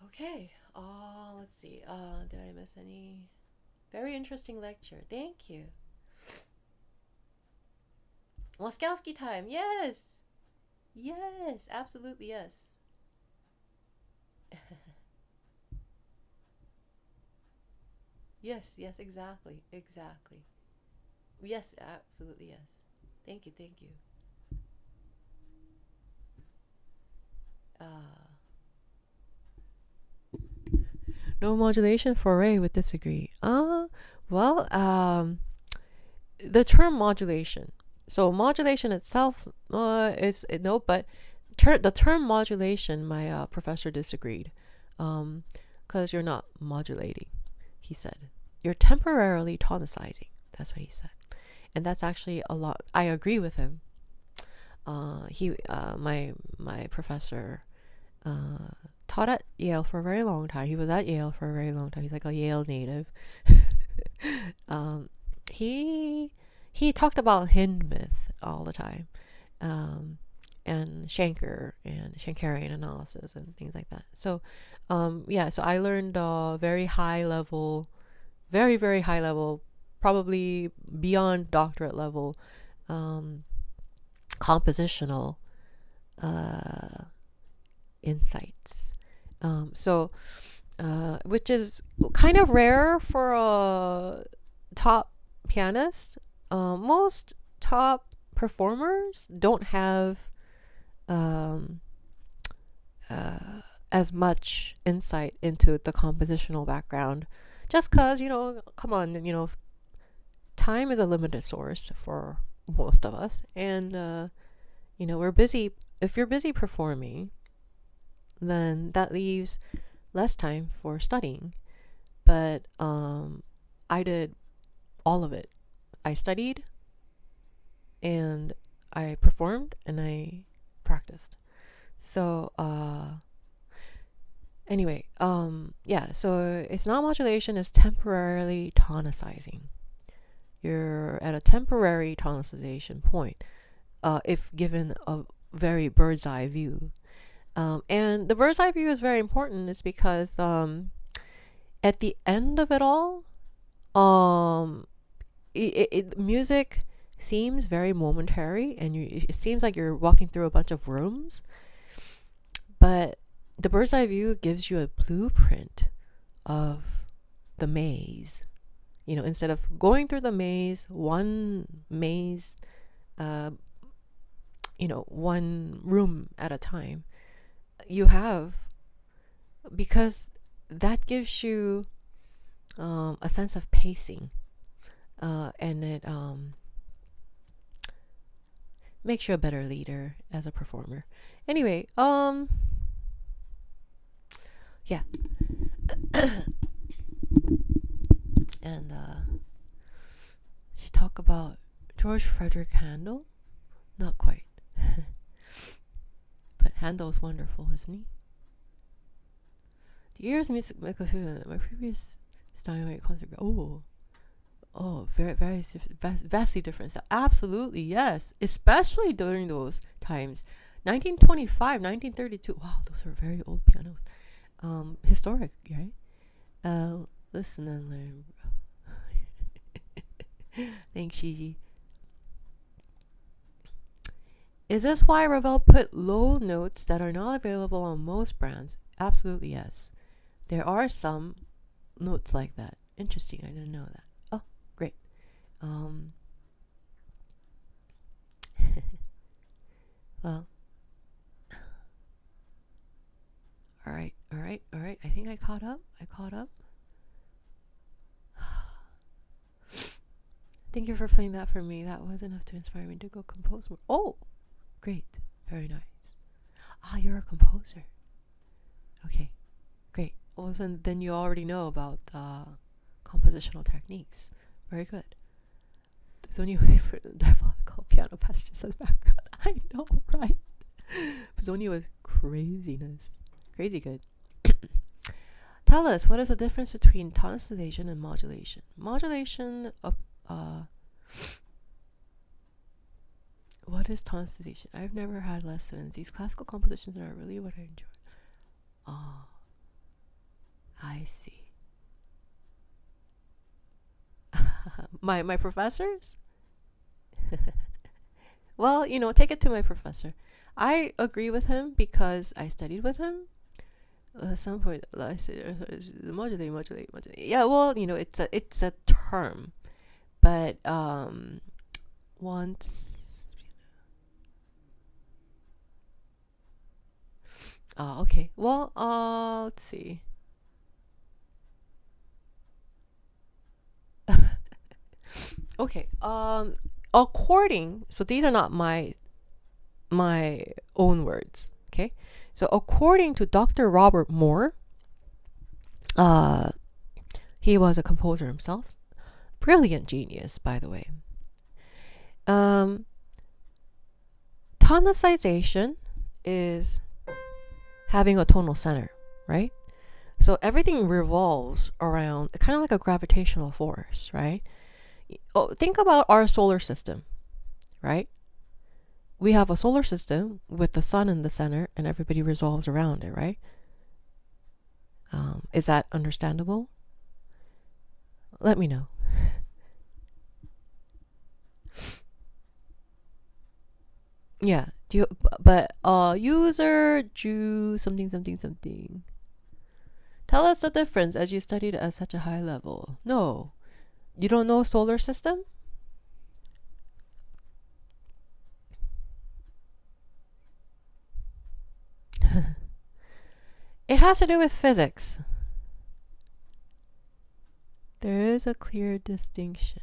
Okay. Let's see. Did I miss any? Very interesting lecture. Thank you. Moszkowski time. Yes. Yes, absolutely yes. Yes, exactly. Yes, absolutely yes. Thank you. No modulation for Ray would disagree. Well, the term modulation. So modulation itself is no, but the term modulation, my professor disagreed, because you're not modulating. He said you're temporarily tonicizing. That's what he said, and that's actually a lot. I agree with him. My professor taught at Yale for a very long time. He was at Yale for a very long time. He's like a Yale native. He talked about Hindmith all the time, and Shankar and Shankarian analysis and things like that. So so I learned very high level, very high level, probably beyond doctorate level, compositional insights. Which is kind of rare for a top pianist. Most top performers don't have as much insight into the compositional background, just because, come on, time is a limited source for most of us, and we're busy. If you're busy performing, then that leaves less time for studying. but I did all of it. I studied and I performed and I practiced. So anyway, yeah, so it's not modulation, it's temporarily tonicizing. You're at a temporary tonicization point, if given a very bird's eye view. And the bird's eye view is very important. It's because at the end of it all, music seems very momentary, and it seems like you're walking through a bunch of rooms. But the bird's eye view gives you a blueprint of the maze. You know, instead of going through the maze, one room at a time, you have, because that gives you a sense of pacing, and it makes you a better leader as a performer. Anyway, yeah. And she talked about George Frederick Handel. Not quite. But Handel's wonderful, isn't he? The year's music my previous Steinway concert. Very, very vastly different. So absolutely, yes. Especially during those times. 1925, 1932. Wow, those are very old pianos. Historic, right? Listen and learn. Thanks, Gigi. Is this why Ravel put low notes that are not available on most brands? Absolutely, yes. There are some notes like that. Interesting, I didn't know that. Oh, great. Well, all right. I think I caught up. Thank you for playing that for me. That was enough to inspire me to go compose more. Oh, great. Very nice. You're a composer. Okay, great. Well, then you already know about compositional techniques. Very good. There's only a way for diabolical piano passages as background. I know, right? Bezonia was craziness. Crazy good. Tell us, what is the difference between tonicization and modulation? Modulation of what is tonicization? I've never had lessons. These classical compositions are really what I enjoy. Oh, I see. my professors? Well, take it to my professor. I agree with him because I studied with him. At some point, I said, modulate. Yeah, well, it's a term, but once. Okay. Well, let's see. Okay. So these are not my own words. Okay. So according to Dr. Robert Moore, he was a composer himself. Brilliant genius, by the way. Tonicization is having a tonal center, right? So everything revolves around kind of like a gravitational force, right? Think about our solar system, right? We have a solar system with the sun in the center and everybody revolves around it, right? Is that understandable? Let me know. Yeah. User Jew something. Tell us the difference as you studied at such a high level. No. You don't know solar system? It has to do with physics. There is a clear distinction.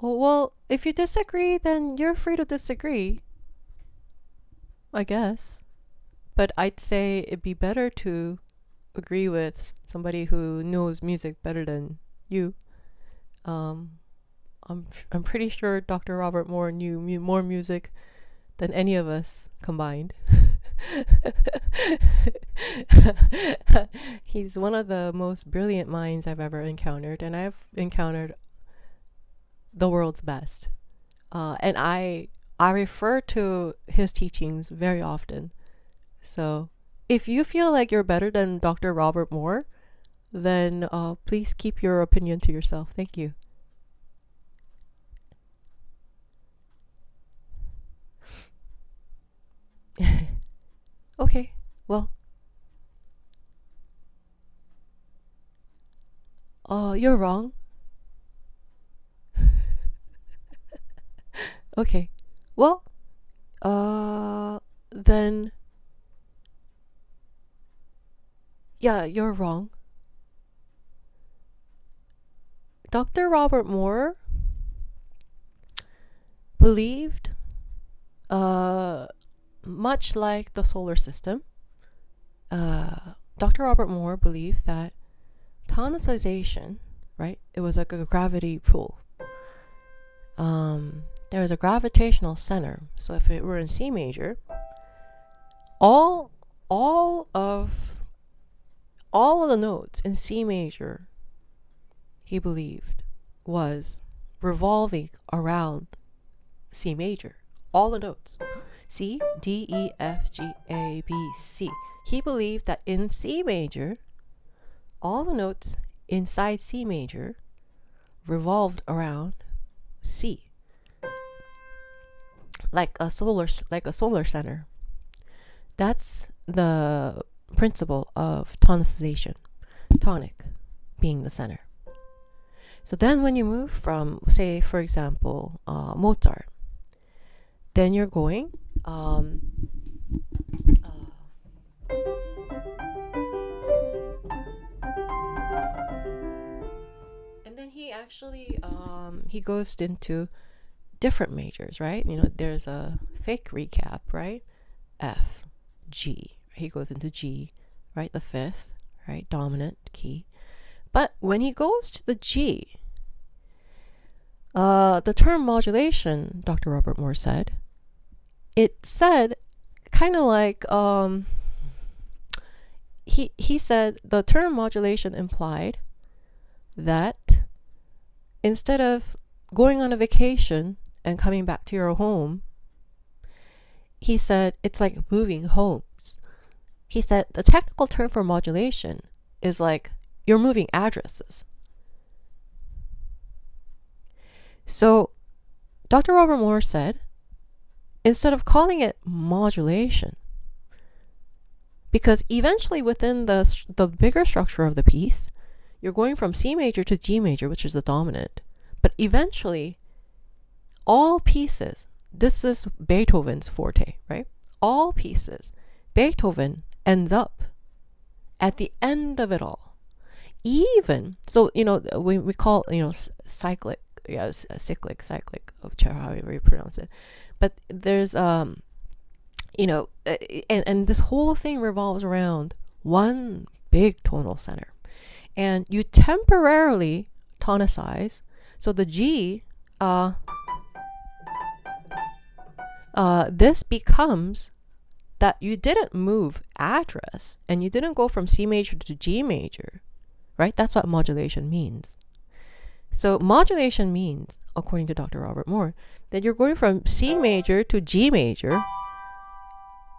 Oh, well, if you disagree, then you're free to disagree, I guess. But I'd say it'd be better to agree with somebody who knows music better than you. Um, I'm pretty sure Dr. Robert Moore knew more music than any of us combined. He's one of the most brilliant minds I've ever encountered, and I've encountered the world's best. And I refer to his teachings very often. So if you feel like you're better than Dr. Robert Moore, then please keep your opinion to yourself. Thank you. Okay, well, you're wrong. Okay, well, then, yeah, you're wrong. Dr. Robert Moore believed, much like the solar system, Dr. Robert Moore believed that tonicization, right? It was like a gravity pull. There was a gravitational center. So if it were in C major, all of the notes in C major, he believed, was revolving around C major. All the notes. C, D, E, F, G, A, B, C. He believed that in C major, all the notes inside C major revolved around C. Like a solar center. That's the principle of tonicization. Tonic being the center. So then when you move from, say, for example, Mozart, then you're going and then he actually he goes into different majors, right? You know, there's a fake recap, right? F, G. He goes into G, right? The fifth, right? Dominant key. But when he goes to the G, the term modulation, Dr. Robert Moore said, it said kind of like he said the term modulation implied that instead of going on a vacation and coming back to your home, he said it's like moving homes. He said the technical term for modulation is like you're moving addresses. So Dr. Robert Moore said, instead of calling it modulation, because eventually within the bigger structure of the piece, you're going from C major to G major, which is the dominant. But eventually, all pieces, this is Beethoven's forte, right? All pieces, Beethoven ends up at the end of it all. Even, so, you know, we call, you know, cyclic, however you pronounce it. But there's, you know, and this whole thing revolves around one big tonal center. And you temporarily tonicize. So the G, this becomes that you didn't move address and you didn't go from C major to G major, right? That's what modulation means. So modulation means, according to Dr. Robert Moore, that you're going from C major to G major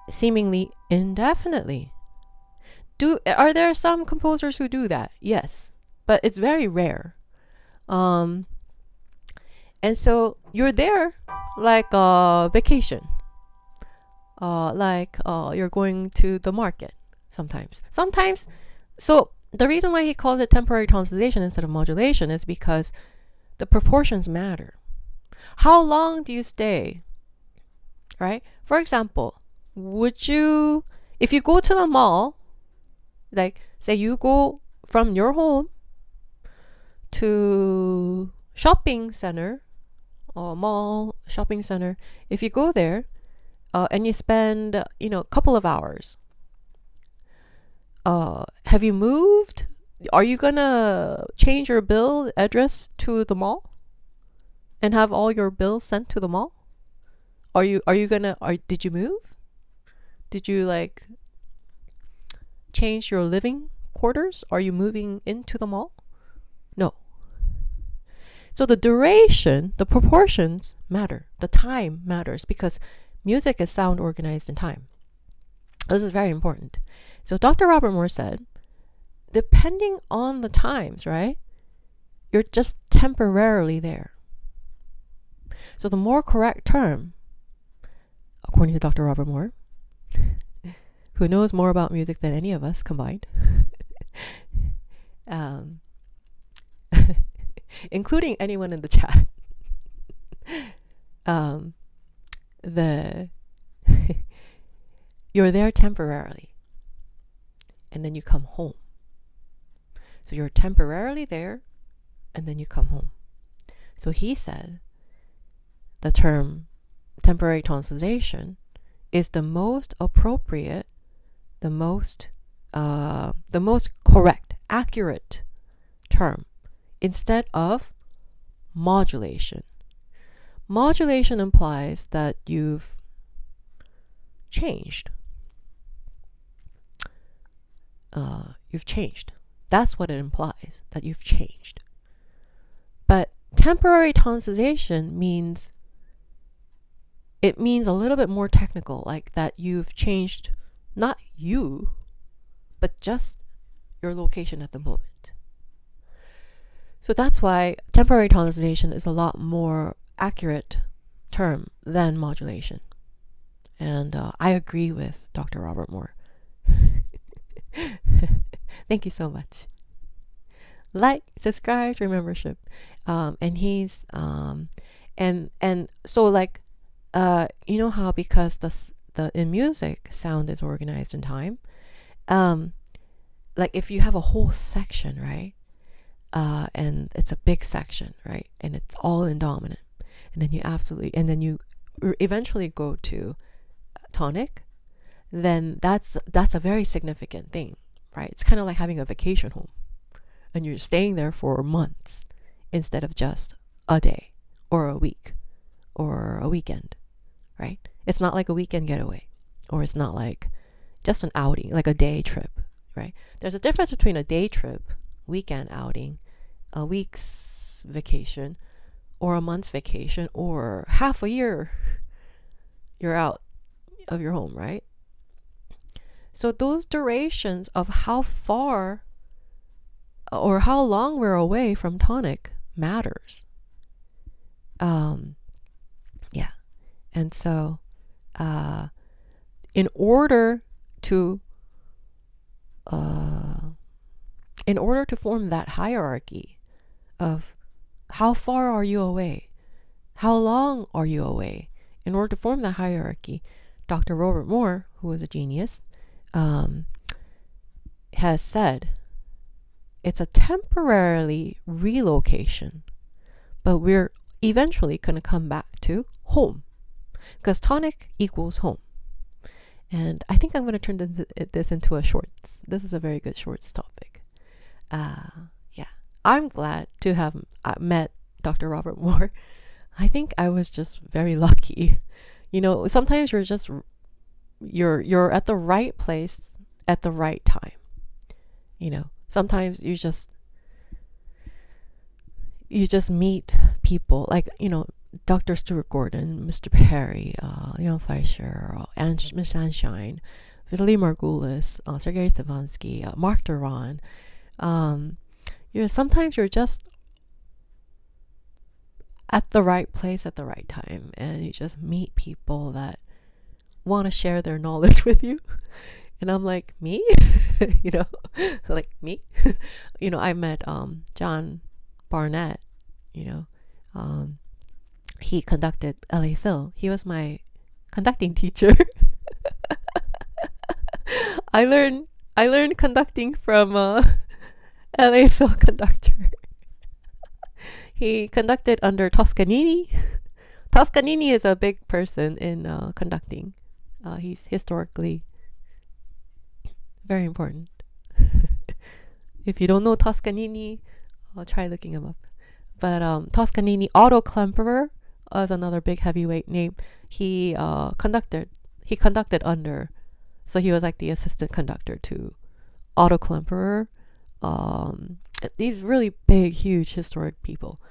seemingly indefinitely. Are there some composers who do that? Yes, but it's very rare. And so you're there like a vacation, like you're going to the market sometimes. So the reason why he calls it temporary tonicization instead of modulation is because the proportions matter. How long do you stay? Right? For example, if you go to the mall, like say you go from your home to shopping center or mall shopping center, if you go there and you spend a couple of hours, have you moved? Are you gonna change your bill address to the mall and have all your bills sent to the mall? Did you move? Did you like change your living quarters? Are you moving into the mall? No. So the duration, the proportions matter. The time matters because music is sound organized in time. This is very important. So Dr. Robert Moore said, depending on the times, right? You're just temporarily there. So the more correct term, according to Dr. Robert Moore, who knows more about music than any of us combined, including anyone in the chat, you're there temporarily, and then you come home. So you're temporarily there, and then you come home. So he said the term temporary tonicization is the most appropriate, the most correct, accurate term instead of modulation. Modulation implies that you've changed. You've changed. That's what it implies, that you've changed. But temporary tonicization means a little bit more technical, like that you've changed, not you, but just your location at the moment. So that's why temporary tonicization is a lot more accurate term than modulation. And I agree with Dr. Robert Moore. Thank you so much. Like, subscribe to membership. And he's and so like you know how because the in music sound is organized in time, like if you have a whole section, right, and it's a big section, right, and it's all in dominant, and then you eventually go to tonic, then that's a very significant thing, right? It's kind of like having a vacation home, and you're staying there for months instead of just a day or a week or a weekend, right? It's not like a weekend getaway, or it's not like just an outing, like a day trip, right? There's a difference between a day trip, weekend outing, a week's vacation, or a month's vacation, or half a year you're out of your home, right? So those durations of how far or how long we're away from tonic matters. Yeah. And so in order to form that hierarchy of how far are you away, how long are you away, in order to form that hierarchy, Dr. Robert Moore, who was a genius, has said it's a temporarily relocation, but we're eventually going to come back to home, because tonic equals home. And I think I'm going to turn this into a shorts. This is a very good shorts topic. Yeah, I'm glad to have met Dr. Robert Moore. I think I was just very lucky. You know, sometimes you're at the right place at the right time. You know, sometimes you just meet people like, you know, Dr. Stuart Gordon, Mr. Perry, Leon Fleischer, Miss Sunshine, Vitaly Margulis, Sergei Savansky, Mark Duran. Sometimes you're just at the right place at the right time, and you just meet people that want to share their knowledge with you. And I'm like, me? You know, like me? You know, I met John Barnett, you know, he conducted LA Phil. He was my conducting teacher. I learned conducting from LA Phil conductor. He conducted under Toscanini. Toscanini is a big person in conducting. He's historically very important. If you don't know Toscanini, I'll try looking him up. But Toscanini Otto Klemperer is another big heavyweight name. He conducted under, so he was like the assistant conductor to Otto Klemperer. These really big, huge, historic people.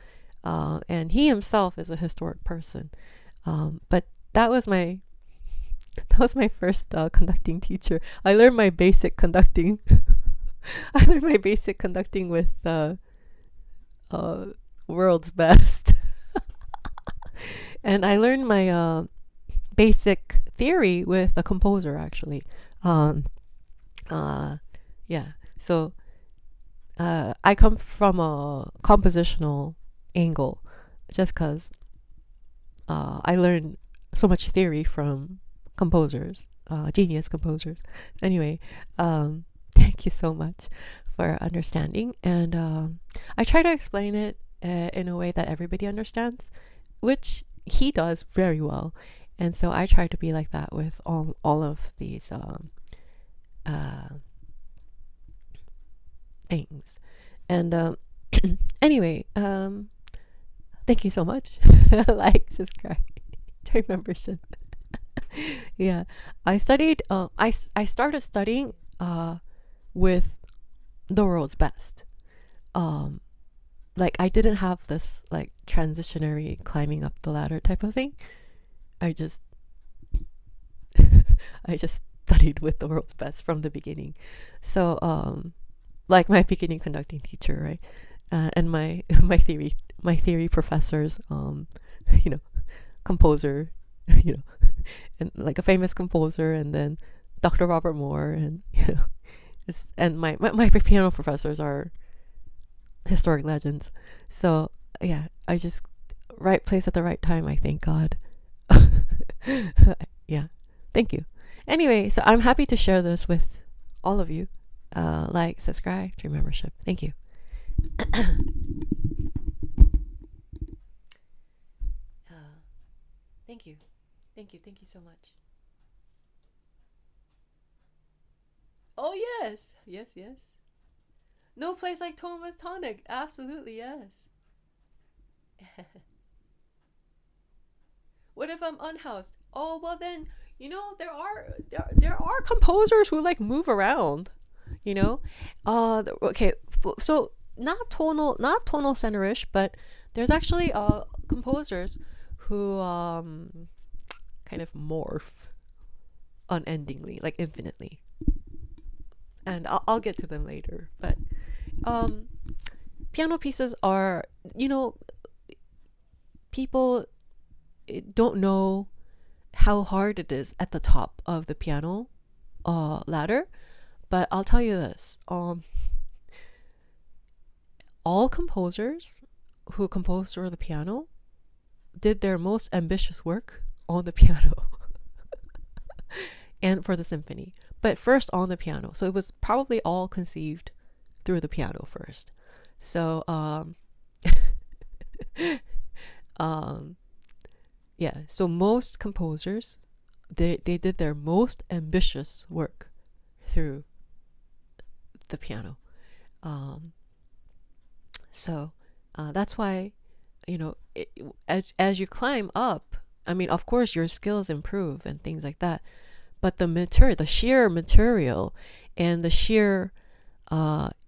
And he himself is a historic person. But that was my first conducting teacher. I learned my basic conducting. I learned my basic conducting with world's best. And I learned my basic theory with a composer, actually. Yeah. So I come from a compositional angle, just because I learned so much theory from composers, genius composers. Anyway, thank you so much for understanding. And I try to explain it in a way that everybody understands, which he does very well. And so I try to be like that with all of these things. And anyway, thank you so much. Like, subscribe, join membership. Yeah, I studied. I started studying with the world's best. Like, I didn't have this like transitionary climbing up the ladder type of thing. I just studied with the world's best from the beginning. So like my beginning conducting teacher, right? And my theory professors, composer, and like a famous composer, and then Dr. Robert Moore, and and my piano professors are historic legends. So yeah, I just right place at the right time, I thank God. Yeah, thank you. Anyway, so I'm happy to share this with all of you. Like, subscribe, join membership. Thank you. Thank you. Thank you so much. Oh yes. No place like Tone with Tonic. Absolutely, yes. What if I'm unhoused? Oh well, then there are composers who like move around. Okay. So not tonal centerish, but there's actually composers who kind of morph unendingly, like infinitely. And I'll get to them later. But piano pieces are, people don't know how hard it is at the top of the piano ladder. But I'll tell you this, all composers who composed for the piano did their most ambitious work on the piano and for the symphony, but first on the piano. So it was probably all conceived through the piano first. So yeah, so most composers, they did their most ambitious work through the piano. So that's why, as you climb up, I mean, of course your skills improve and things like that, but the sheer material and the sheer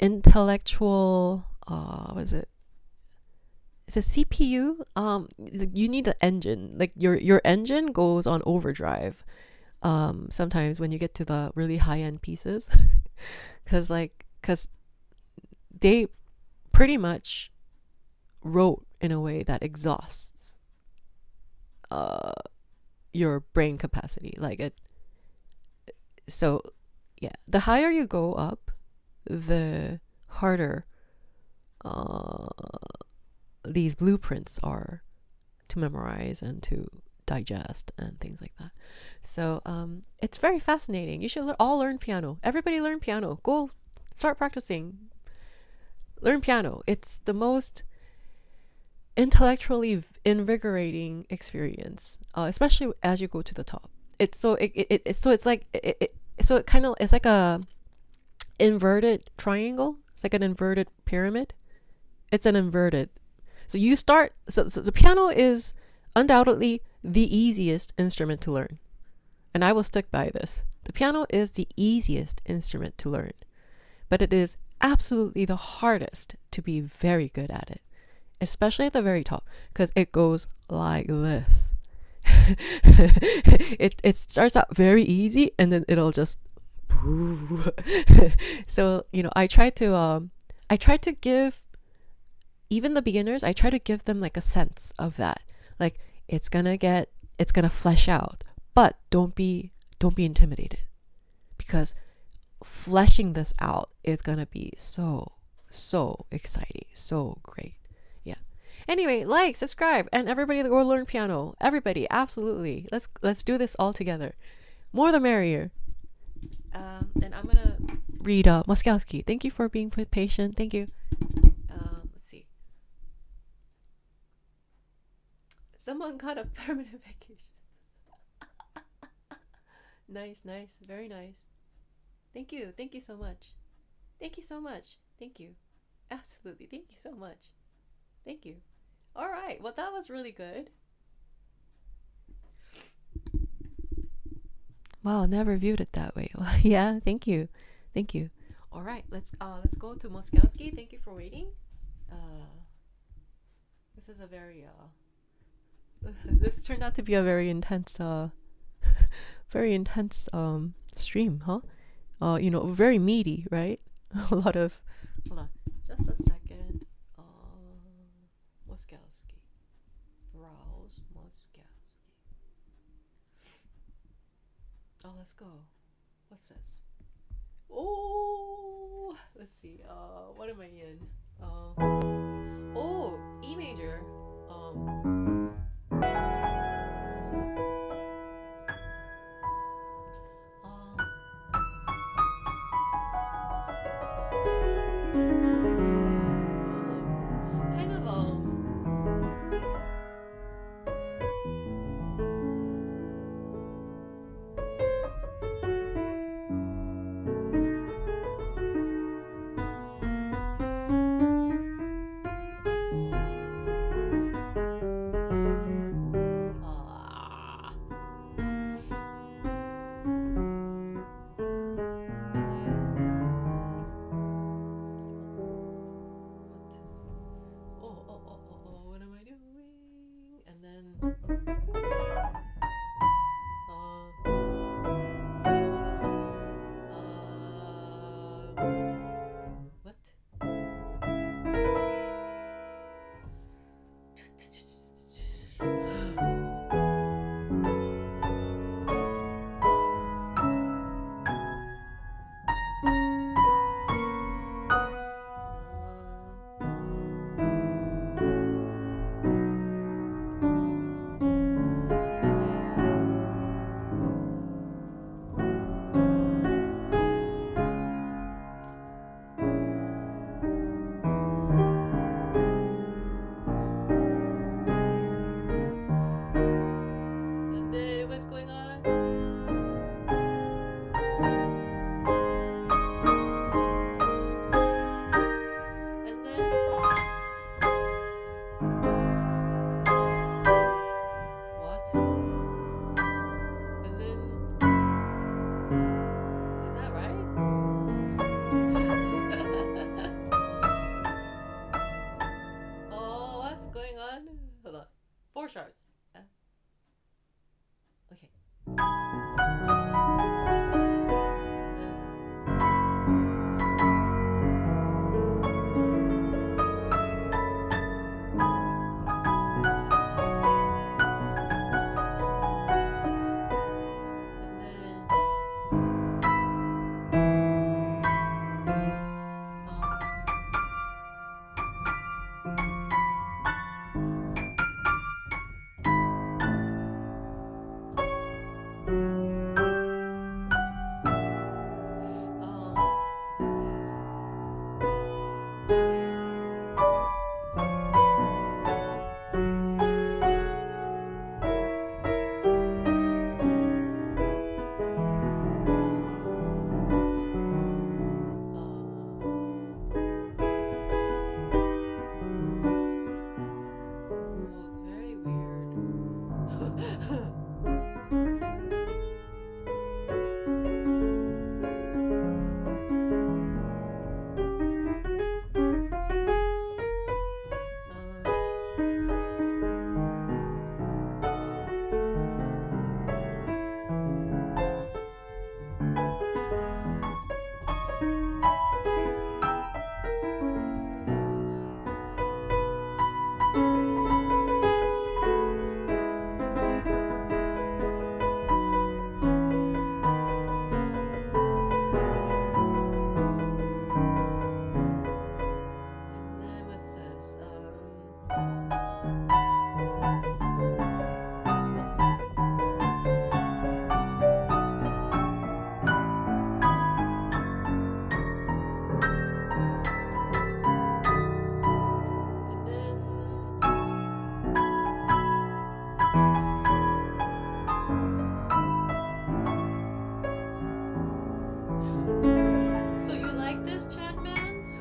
intellectual, what is it? It's a CPU. You need an engine. Like your engine goes on overdrive. Sometimes when you get to the really high end pieces, because they pretty much wrote in a way that exhausts your brain capacity. So yeah, the higher you go up, the harder these blueprints are to memorize and to digest and things like that. So it's very fascinating. You should all learn piano. Everybody learn piano. Go start practicing. Learn piano. It's the most intellectually invigorating experience, especially as you go to the top. It's like a inverted triangle. It's like an inverted pyramid. It's an inverted. So you start, so the piano is undoubtedly the easiest instrument to learn. And I will stick by this. The piano is the easiest instrument to learn, but it is absolutely the hardest to be very good at it, especially at the very top, because it goes like this. it starts out very easy and then it'll just so I try to give even the beginners, I try to give them like a sense of that, like it's gonna flesh out, but don't be intimidated, because fleshing this out is gonna be so exciting, so great. Yeah. Anyway, like, subscribe, and everybody that will learn piano. Everybody, absolutely. Let's do this all together. More the merrier. And I'm gonna read Moszkowski. Thank you for being patient. Thank you. Let's see. Someone got a permanent vacation. Nice, very nice. Thank you so much. Thank you. Absolutely, thank you so much. Thank you. All right, well, that was really good. Wow, never viewed it that way. Well, yeah, thank you. All right, let's go to Moszkowski. Thank you for waiting. This is a very this turned out to be a very intense stream, huh? Very meaty, right? A lot of, hold on, just a second. Moszkowski. Browse Moszkowski. Oh, let's go. What's this? Oh, let's see. What am I in? E major. Kind of what am I doing? And then what? And then what's going on? And then what? And then is that right? Oh, what's going on? Hold on. 4 sharps. Okay. And then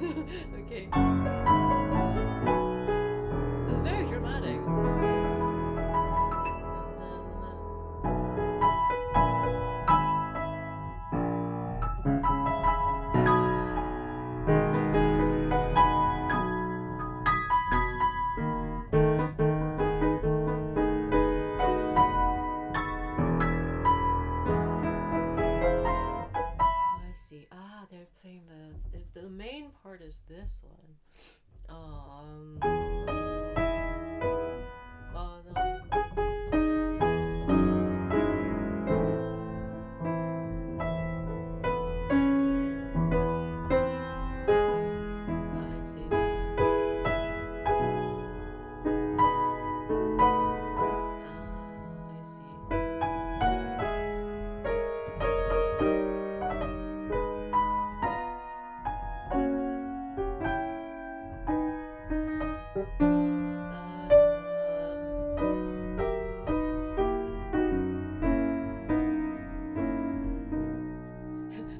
Okay. It's very dramatic. And then I see. Ah, they're playing the main part is this one. I see. I see.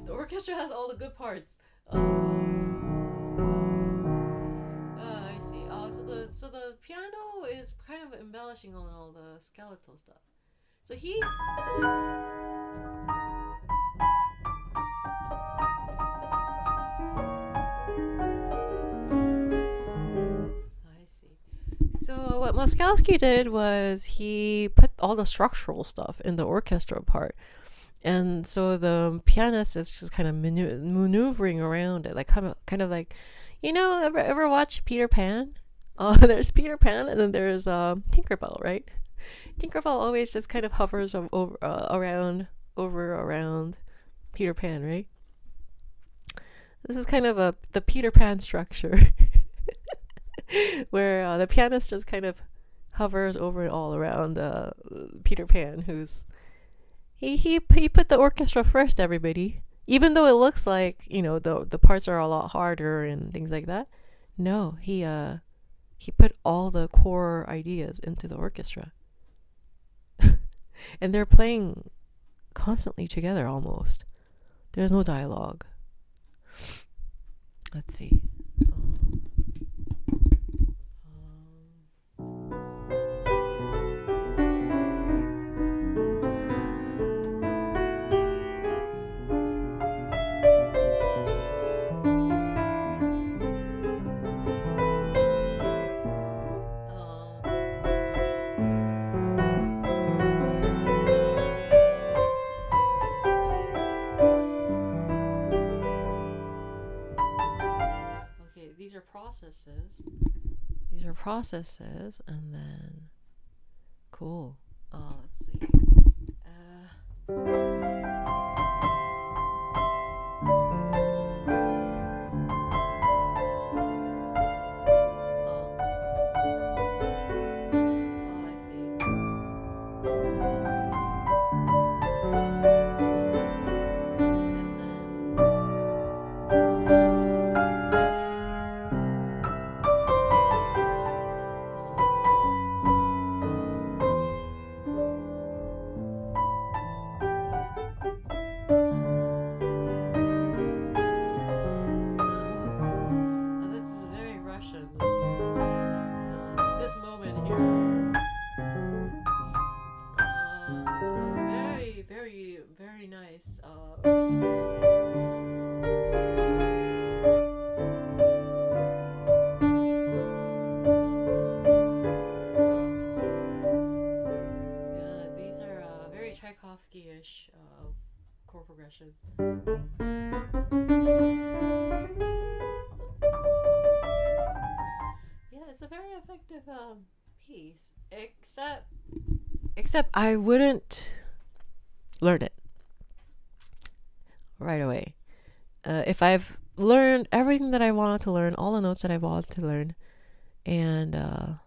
The orchestra has all the good parts. I see. So the piano is kind of embellishing on all the skeletal stuff. So he. I see. So what Moszkowski did was he put all the structural stuff in the orchestra part. And so the pianist is just kind of maneuvering around it, like kind of like, ever watch Peter Pan? There's Peter Pan, and then there's Tinkerbell, right? Tinkerbell always just kind of hovers around Peter Pan, right? This is kind of the Peter Pan structure, where the pianist just kind of hovers over all around Peter Pan, who's he put the orchestra first, everybody. Even though it looks like, the parts are a lot harder and things like that. No, he put all the core ideas into the orchestra. And they're playing constantly together almost. There's no dialogue. Let's see. These are processes, and then cool. Let's see. I see. This moment here, very, very, very nice. Yeah, these are very Tchaikovsky-ish chord progressions. It's a very effective piece, except I wouldn't learn it right away. If I've learned everything that I wanted to learn, all the notes that I wanted to learn, and I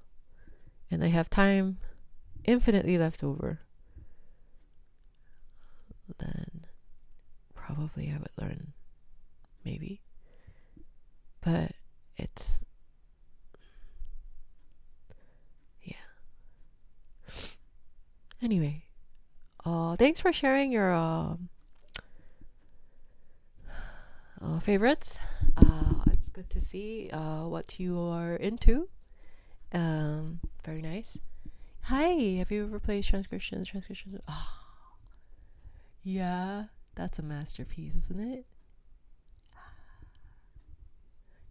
have time infinitely left over, then probably I would learn, maybe. But it's anyway, thanks for sharing your favorites. It's good to see what you are into. Very nice. Hi, have you ever played transcriptions? Oh, yeah, that's a masterpiece, isn't it?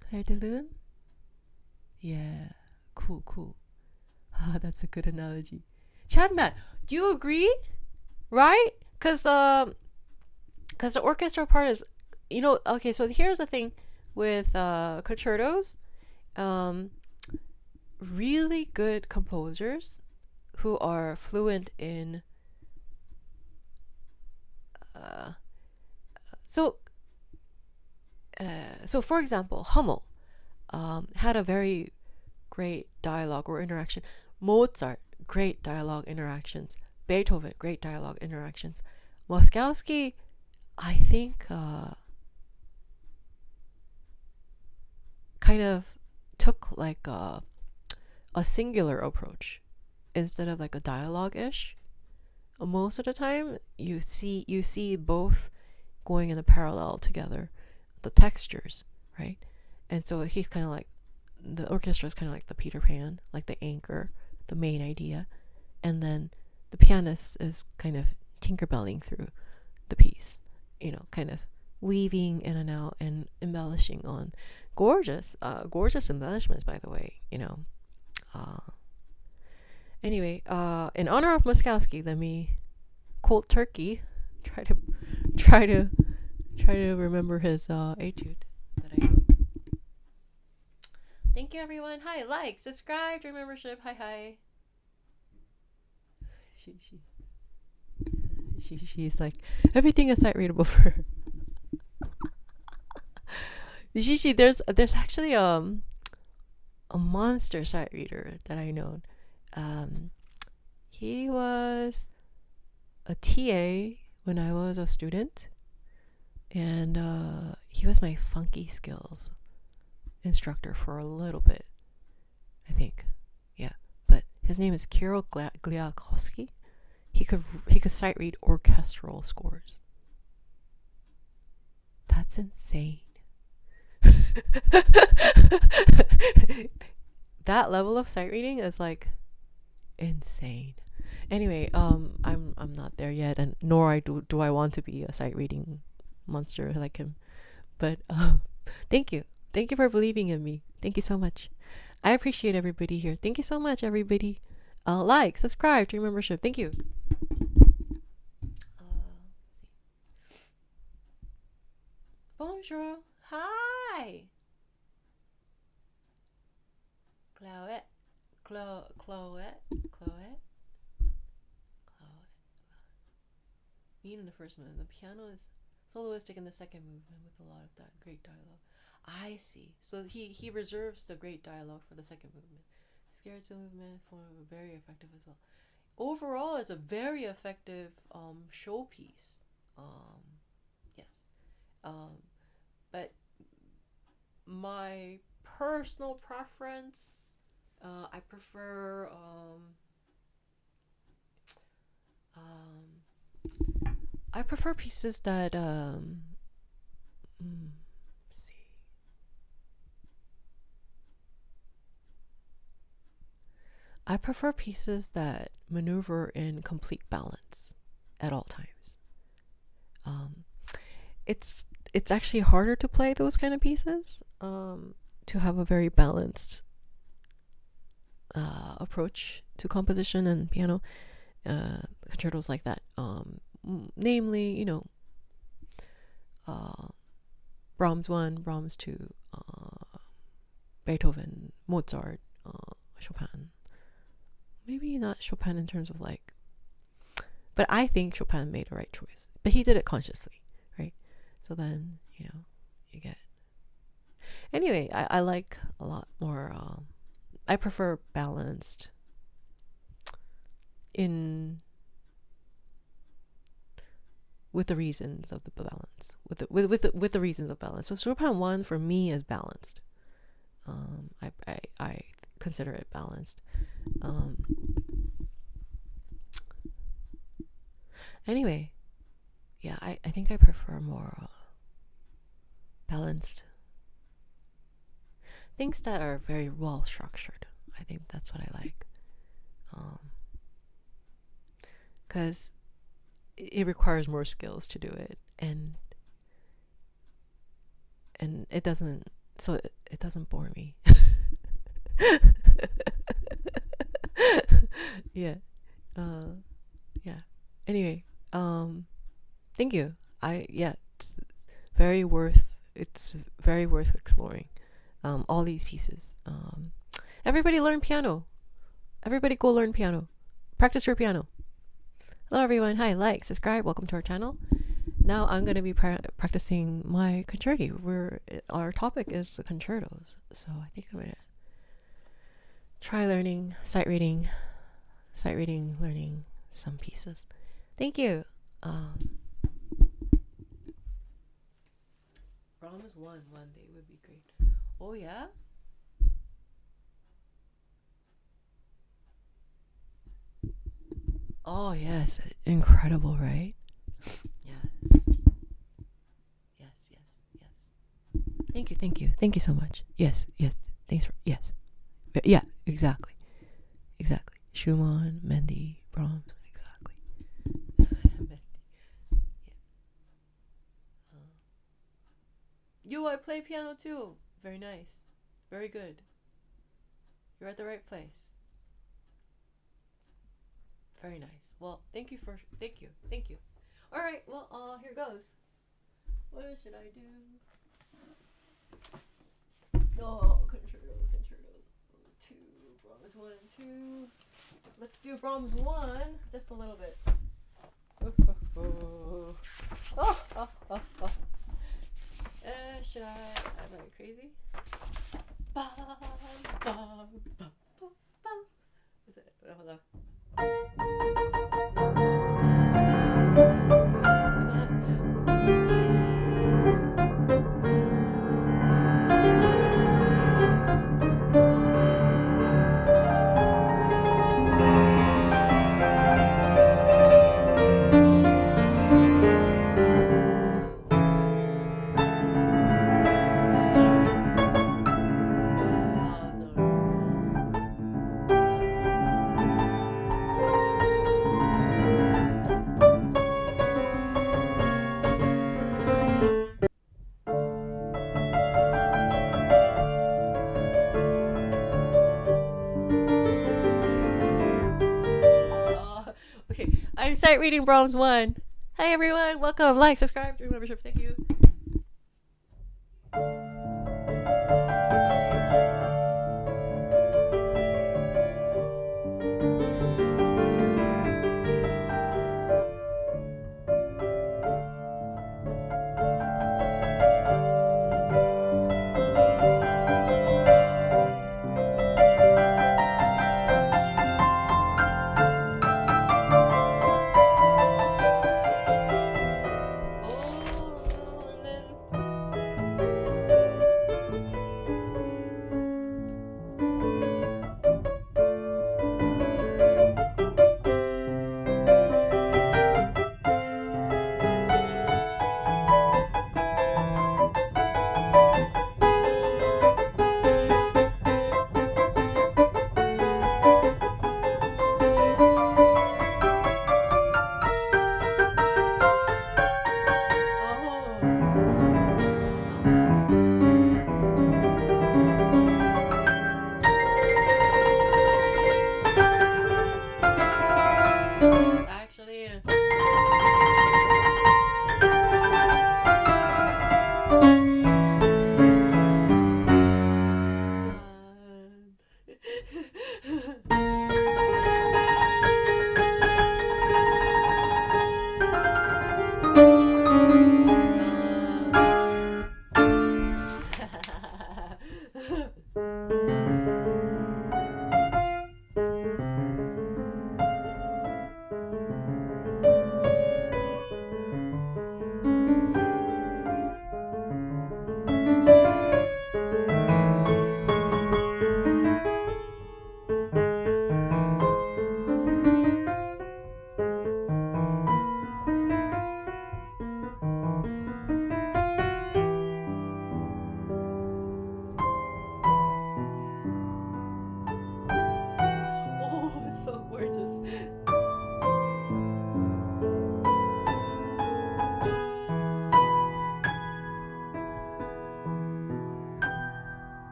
Claire de Lune? Yeah, cool. That's a good analogy. Chad Matt, do you agree? Right? Because the orchestral part is, okay, so here's the thing with concertos. Really good composers who are fluent in so for example, Hummel had a very great dialogue or interaction. Mozart, great dialogue interactions. Beethoven, great dialogue interactions. Moszkowski, I think kind of took like a singular approach instead of like a dialogue-ish. Most of the time you see both going in a parallel together, the textures, right? And so he's kind of like, the orchestra is kind of like the Peter Pan, like the anchor, the main idea, and then the pianist is kind of tinkerbelling through the piece, kind of weaving in and out and embellishing on gorgeous embellishments, by the way. Anyway, in honor of Moszkowski, let me cold turkey try to remember his etude that I know. Thank you, everyone. Hi, like, subscribe, join membership. Hi. She's like, everything is sight readable for her. There's actually a monster sight reader that I know. He was a TA when I was a student, and he was my funky skills instructor for a little bit, I think. Yeah, but his name is Kirill Gliakovsky. He could sight read orchestral scores. That's insane. That level of sight reading is like insane. Anyway, I'm not there yet, and nor do I want to be a sight reading monster like him. But thank you for believing in me. Thank you so much. I appreciate everybody here. Thank you so much, everybody. Like, subscribe, join membership. Thank you. Bonjour. Hi. Chloe. Mean in the first movement. The piano is soloistic in the second movement with a lot of great dialogue. I see. So he reserves the great dialogue for the second movement. Scherzo movement for very effective as well. Overall, it's a very effective showpiece. Yes. But my personal preference, I prefer pieces that I prefer pieces that maneuver in complete balance at all times. It's actually harder to play those kind of pieces, to have a very balanced approach to composition and piano, concertos like that. Namely, Brahms 1, Brahms 2, Beethoven, Mozart, Chopin. Maybe not Chopin in terms of like, but I think Chopin made a right choice. But he did it consciously, right? So then, you get. Anyway, I like a lot more. I prefer balanced with the reasons of the balance, with the reasons of balance. So Chopin 1 for me is balanced. I consider it balanced. Anyway, yeah, I think I prefer more balanced things that are very well structured. I think that's what I like. Because it requires more skills to do it, and it doesn't, so it doesn't bore me. Yeah. Yeah. Anyway, thank you. It's very worth exploring. All these pieces. Everybody learn piano. Everybody go learn piano. Practice your piano. Hello everyone. Hi, like, subscribe. Welcome to our channel. Now I'm going to be practicing my concerti. Our topic is the concertos. So I think I'm going to try learning sight reading, learning some pieces. Thank you. Brahms 1 day would be great. Oh yeah? Oh yes, incredible, right? Yes. Thank you so much. Yes, thanks for, yes. Yeah, exactly. Schumann, Mendy, Brahms, exactly. I play piano too. Very nice. Very good. You're at the right place. Very nice. Well, thank you. All right. Well, here goes. What should I do? Oh, concertos. 2, Brahms 1 and 2. Let's do Brahms 1 just a little bit. Should I? Am I crazy? Is it? Hold on. Okay, I'm sight reading Brahms 1. Hi everyone, welcome, like, subscribe, join membership, thank you.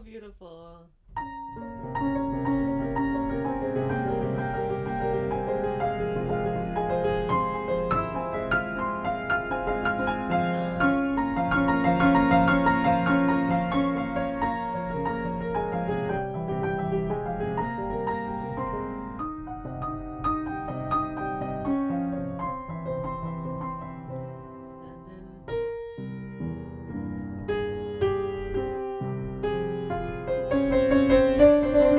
beautiful. And then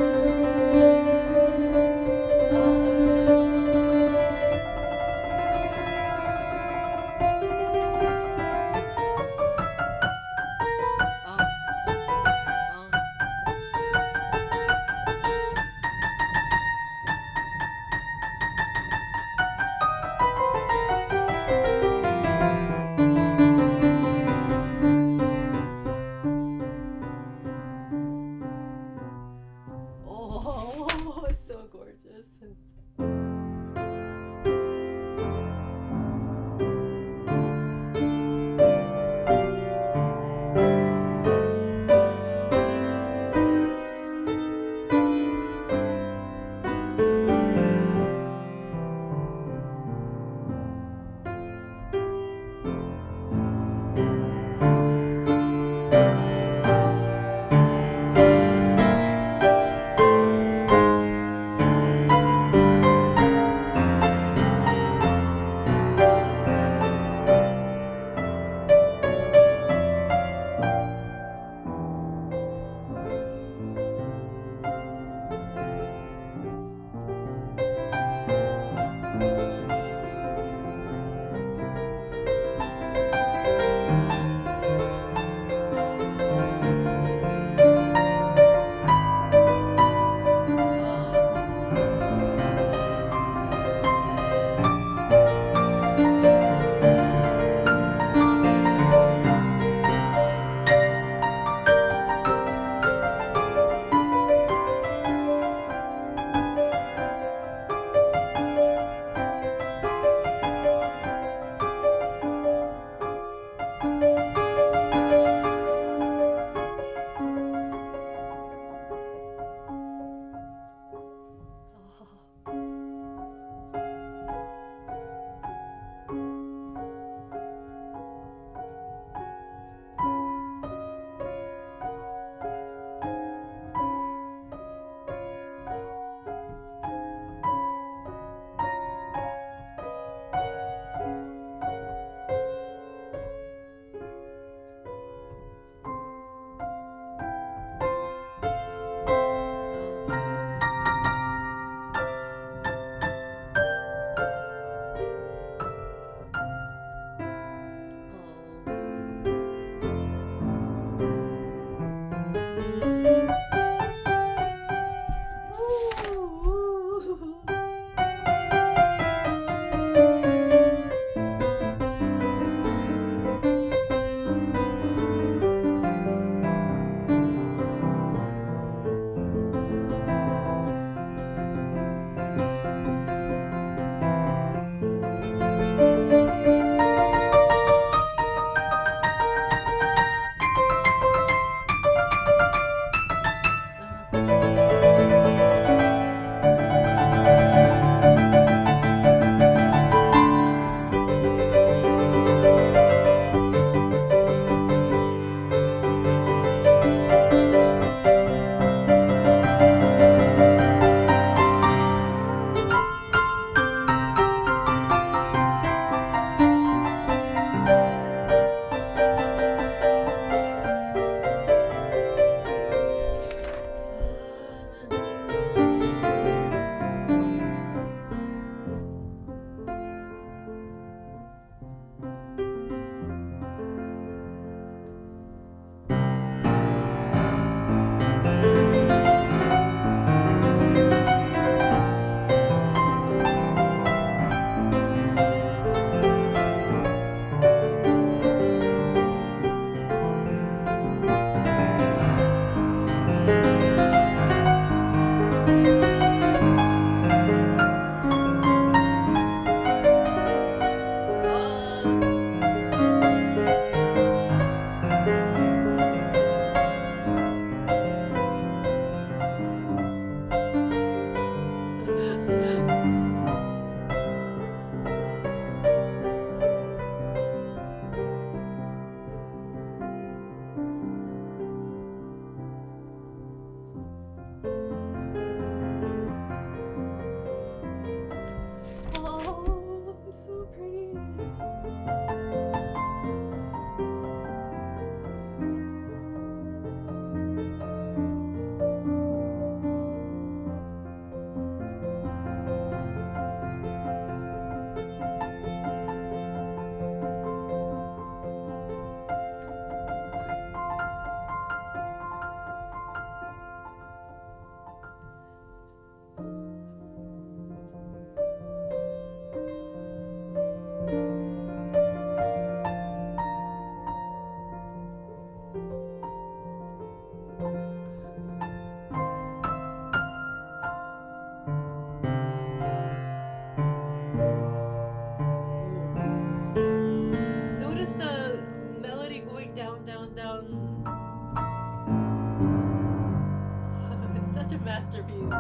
such a masterpiece.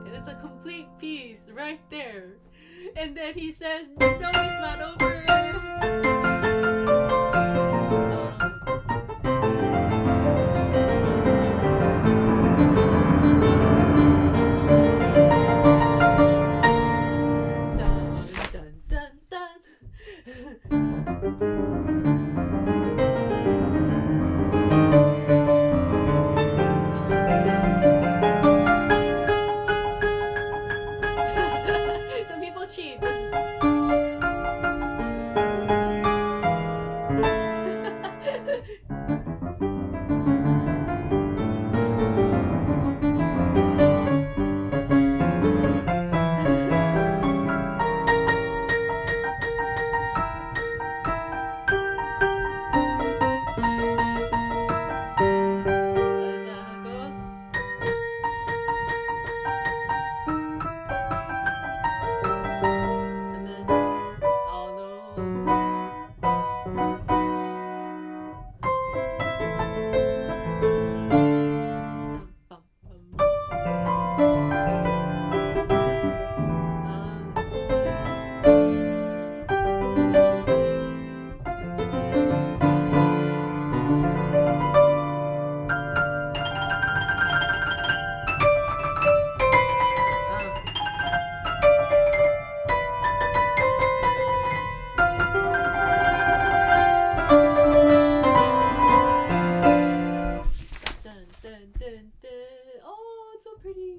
And it's a complete piece right there. And then he says, no, it's not over. Some people cheat. Oh, it's so pretty.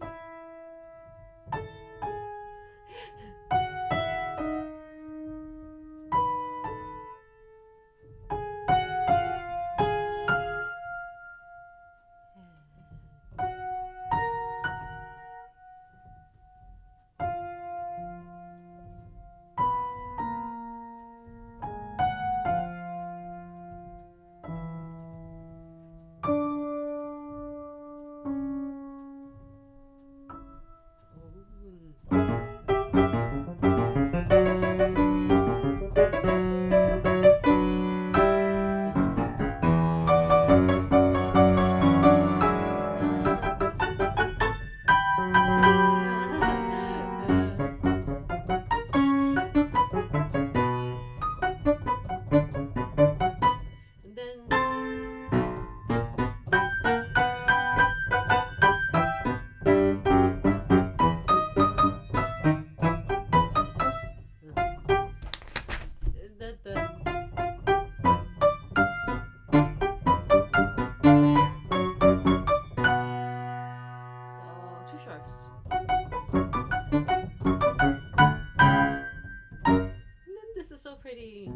This is so pretty.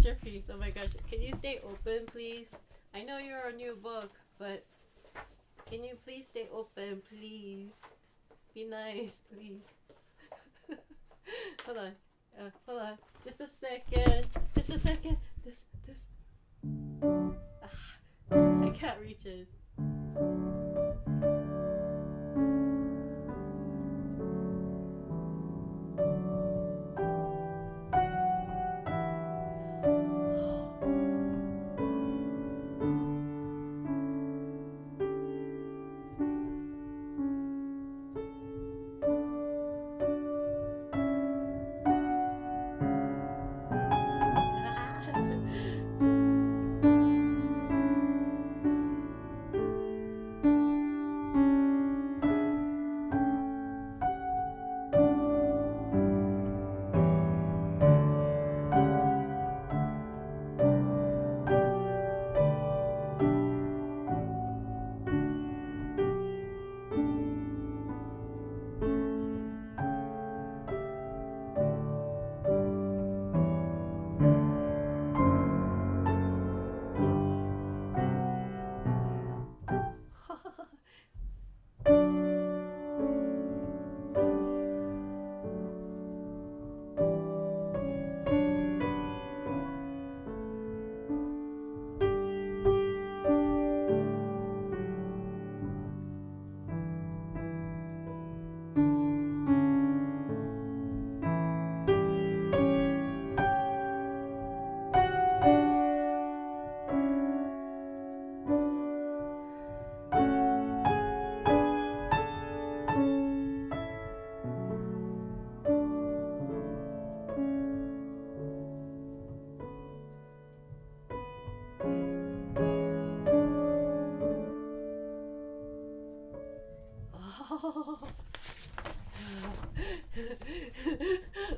masterpiece. Oh my gosh. Can you stay open, please? I know you're a new book, but can you please stay open, please? Be nice, please. Hold on. Hold on. Just a second. Just a second. This. I can't reach it.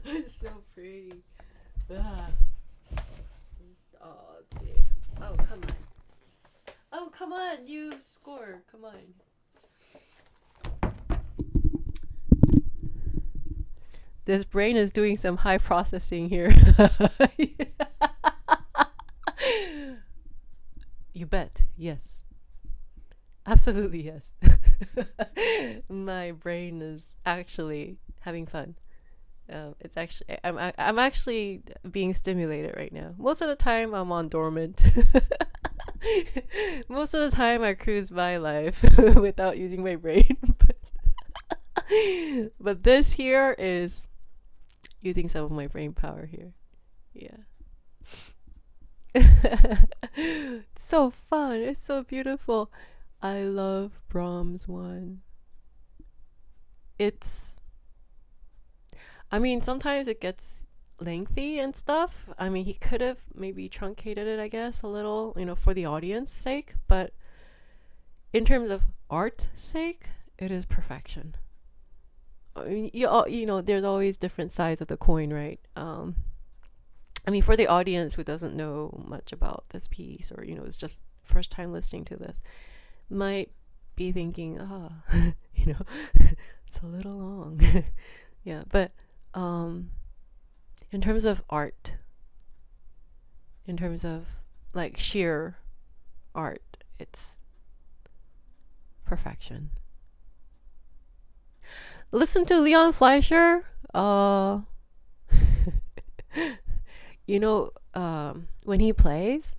It's so pretty. Ah. Oh dear. Oh come on. Oh come on, you score. Come on. This brain is doing some high processing here. You bet. Yes. Absolutely yes. My brain is actually having fun. It's actually I'm actually being stimulated right now. Most of the time I'm on dormant. Most of the time I cruise by life without using my brain. But this here is using some of my brain power here. Yeah. It's so fun. It's so beautiful. I love Brahms 1. I mean, sometimes it gets lengthy and stuff. I mean, he could have maybe truncated it, I guess, a little, for the audience sake. But in terms of art sake, it is perfection. I mean, there's always different sides of the coin, right? I mean, for the audience who doesn't know much about this piece, or is just first time listening to this, might be thinking, it's a little long. Yeah, but in terms of art, in terms of like sheer art, it's perfection. Listen to Leon Fleischer. When he plays,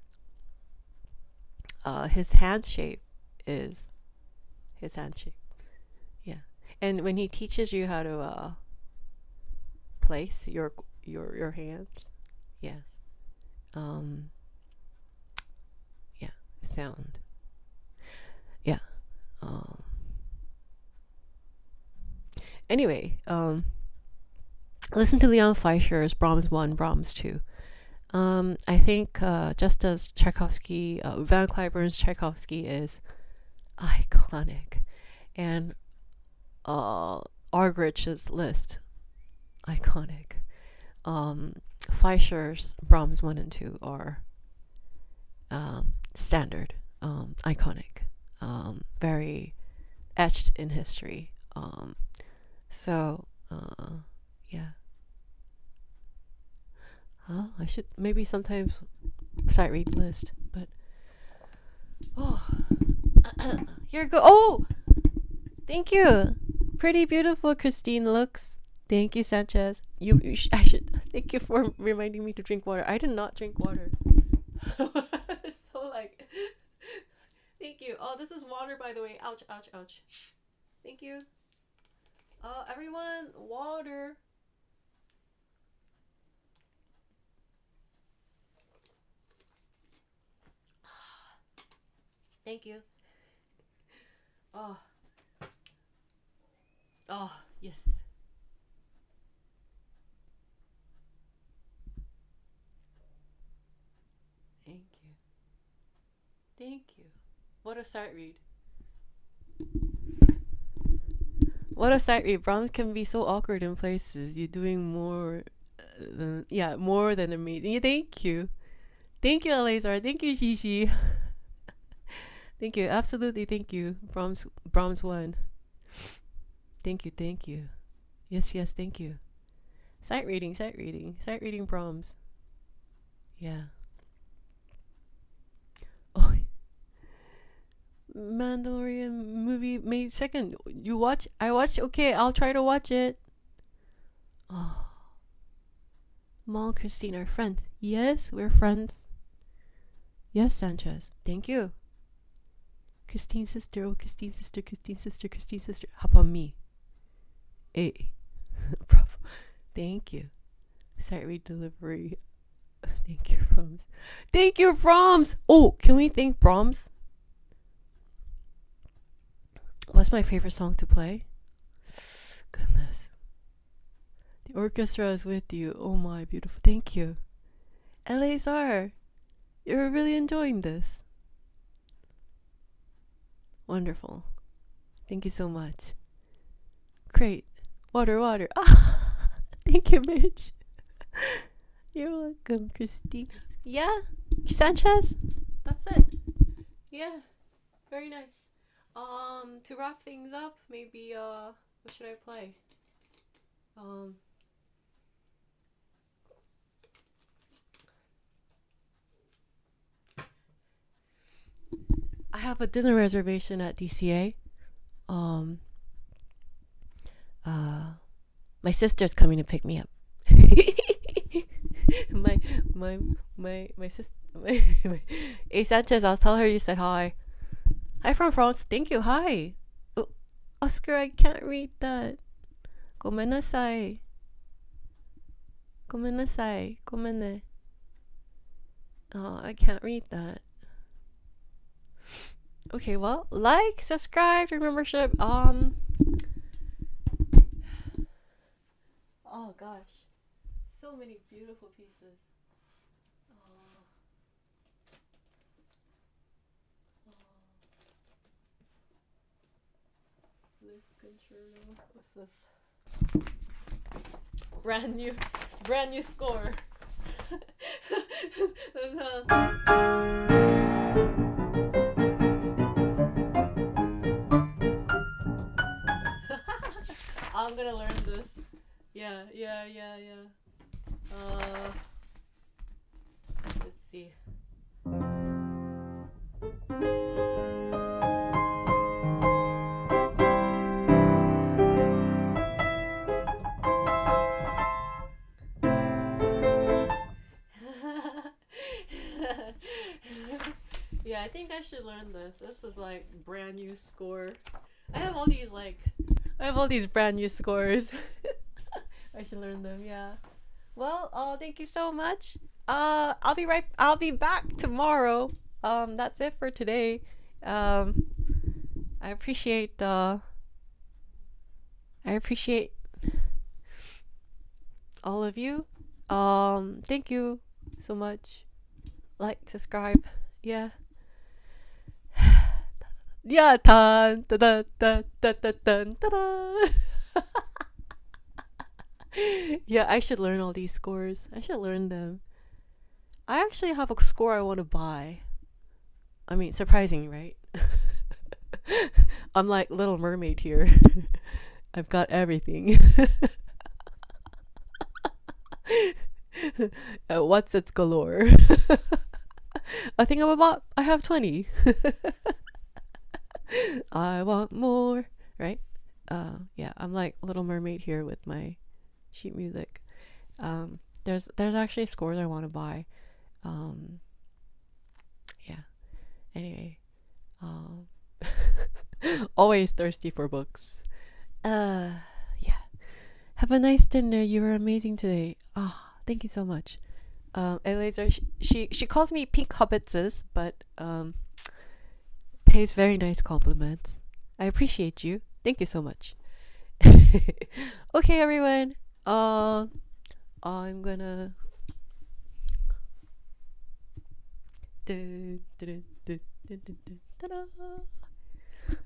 his hand shape is his hand shape. Yeah. And when he teaches you how to place your hands, yeah. Yeah, sound. Yeah. Anyway, listen to Leon Fleischer's Brahms 1, Brahms 2. I think just as Tchaikovsky, Van Cliburn's Tchaikovsky is iconic, and Argrich's Liszt, iconic. Fleischer's Brahms 1 and 2 are standard, iconic, very etched in history. Yeah. I should maybe sometimes sight read list, but oh, here we go. Oh, thank you. Pretty beautiful Christine looks. Thank you, Sanchez. I should thank you for reminding me to drink water. I did not drink water. So like, thank you. Oh, this is water, by the way. Ouch, ouch, ouch. Thank you. Everyone, water. Thank you. Oh. Oh, yes. Thank you. Thank you. What a sight read. What a sight read. Brahms can be so awkward in places. You're doing more more than amazing. Yeah, thank you. Thank you, Eleazar. Thank you, Shishi. Thank you. Absolutely, thank you. Brahms 1. Thank you, thank you. Yes, yes, thank you. Sight reading Brahms. Yeah. Oh, Mandalorian movie May 2nd. You watch? I watched. Okay, I'll try to watch it. Oh. Mal, Christine are friends. Yes, we're friends. Yes, Sanchez. Thank you. Christine's sister. Oh, Christine's sister. Christine's sister. Christine's sister. How about me? Hey. Prof. Thank you. Sight read delivery. Thank you, Brahms. Thank you, Brahms. Oh, can we thank Brahms? What's my favorite song to play? Goodness. The orchestra is with you. Oh my, beautiful. Thank you. Eleazar, you're really enjoying this. Wonderful. Thank you so much. Great. Water, water. Ah, thank you, Mitch. You're welcome, Christine. Yeah, Sanchez. That's it. Yeah, very nice. To wrap things up, maybe what should I play? I have a dinner reservation at DCA. My sister's coming to pick me up. my sister. Hey Sanchez, I'll tell her you said hi. Hi from France. Thank you. Hi. Oh, Oscar, I can't read that. Gomenasai. Gomenasai. Gomene. Oh, I can't read that. Okay, well, like, subscribe, your membership. Oh gosh, so many beautiful pieces. This concerto. What's this? Brand new score. I'm gonna learn this. Yeah. Let's see. Yeah, I think I should learn this. This is like brand new score. I have all these brand new scores. I should learn them. Yeah. Well, thank you so much. I'll be back tomorrow. That's it for today. I appreciate all of you. Thank you so much. Like, subscribe. Yeah. Yeah, tan da da da da da da da. Yeah, I should learn all these scores. I should learn them. I actually have a score I want to buy. I mean, surprising, right? I'm like Little Mermaid here. I've got everything. What's its galore? I think I'm about, I have 20. I want more, right? Yeah, I'm like Little Mermaid here with my sheet music. There's actually scores I want to buy. Yeah. Anyway, always thirsty for books. Yeah. Have a nice dinner. You were amazing today. Thank you so much. And later she calls me pink hobbitses, but pays very nice compliments. I appreciate you. Thank you so much. Okay, everyone. I'm gonna.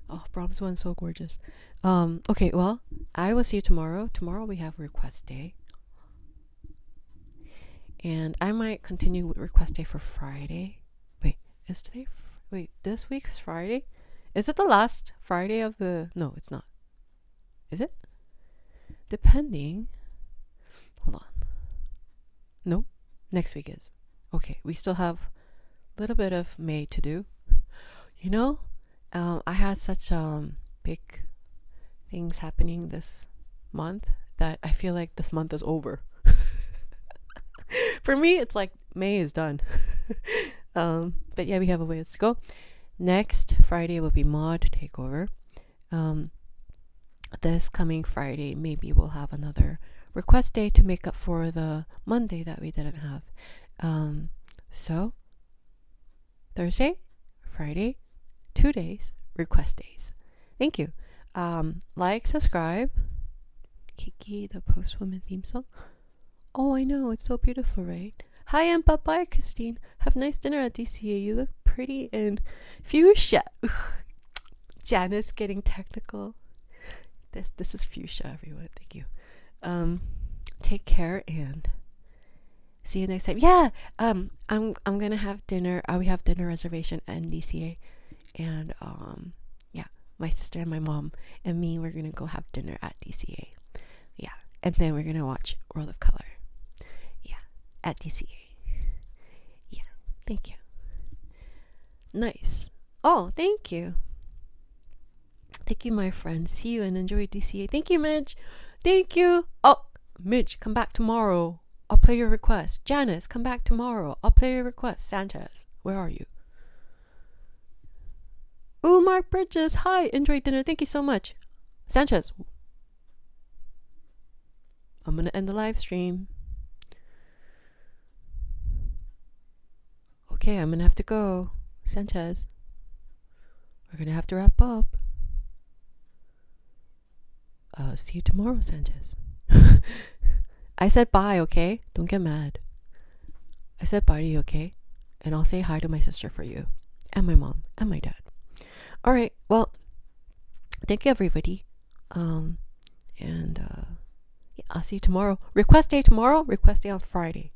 Oh, Brahms one's so gorgeous. Okay, well, I will see you tomorrow. Tomorrow we have request day. And I might continue with request day for Friday. Wait, is today? Wait, this week's Friday? Is it the last Friday of the... No, it's not. Is it? Depending. Hold on. No, next week is. Okay, we still have a little bit of May to do. You know, I had such big things happening this month that I feel like this month is over. For me, it's like May is done. But yeah, we have a ways to go. Next Friday will be mod takeover. This coming Friday, maybe we'll have another request day to make up for the Monday that we didn't have. So Thursday, Friday, 2 days, request days. Thank you. Like, subscribe. Kiki, the Postwoman theme song. Oh, I know, it's so beautiful, right? Hi, and bye-bye, Christine. Have a nice dinner at DCA. You look pretty in fuchsia. Janice getting technical. This is fuchsia, everyone. Thank you. Take care and see you next time. Yeah, I'm gonna have dinner. We have dinner reservation at DCA, and yeah, my sister and my mom and me, we're gonna go have dinner at DCA. Yeah, and then we're gonna watch World of Color. Yeah, at DCA. Yeah, thank you. Nice. Oh, thank you. Thank you, my friend. See you and enjoy DCA. Thank you, Midge. Thank you. Oh, Midge, come back tomorrow. I'll play your request. Janice, come back tomorrow. I'll play your request. Sanchez, where are you? Ooh, Mark Bridges. Hi, enjoy dinner. Thank you so much. Sanchez. I'm going to end the live stream. Okay, I'm going to have to go. Sanchez. We're going to have to wrap up. See you tomorrow, Sanchez. I said bye, okay? Don't get mad. I said bye to you, okay? And I'll say hi to my sister for you. And my mom. And my dad. Alright, well, thank you, everybody. And yeah, I'll see you tomorrow. Request day tomorrow. Request day on Friday.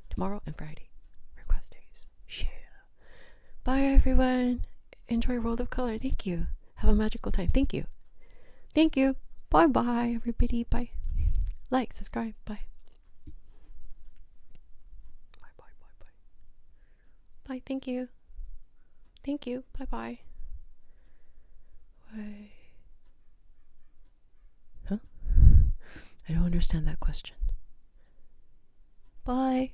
Tomorrow and Friday. Request days. Yeah. Bye, everyone. Enjoy World of Color. Thank you. Have a magical time. Thank you. Thank you. Bye-bye, everybody. Bye. Like, subscribe. Bye. Bye. Bye. Thank you. Thank you. Bye-bye. Bye. Huh? I don't understand that question. Bye.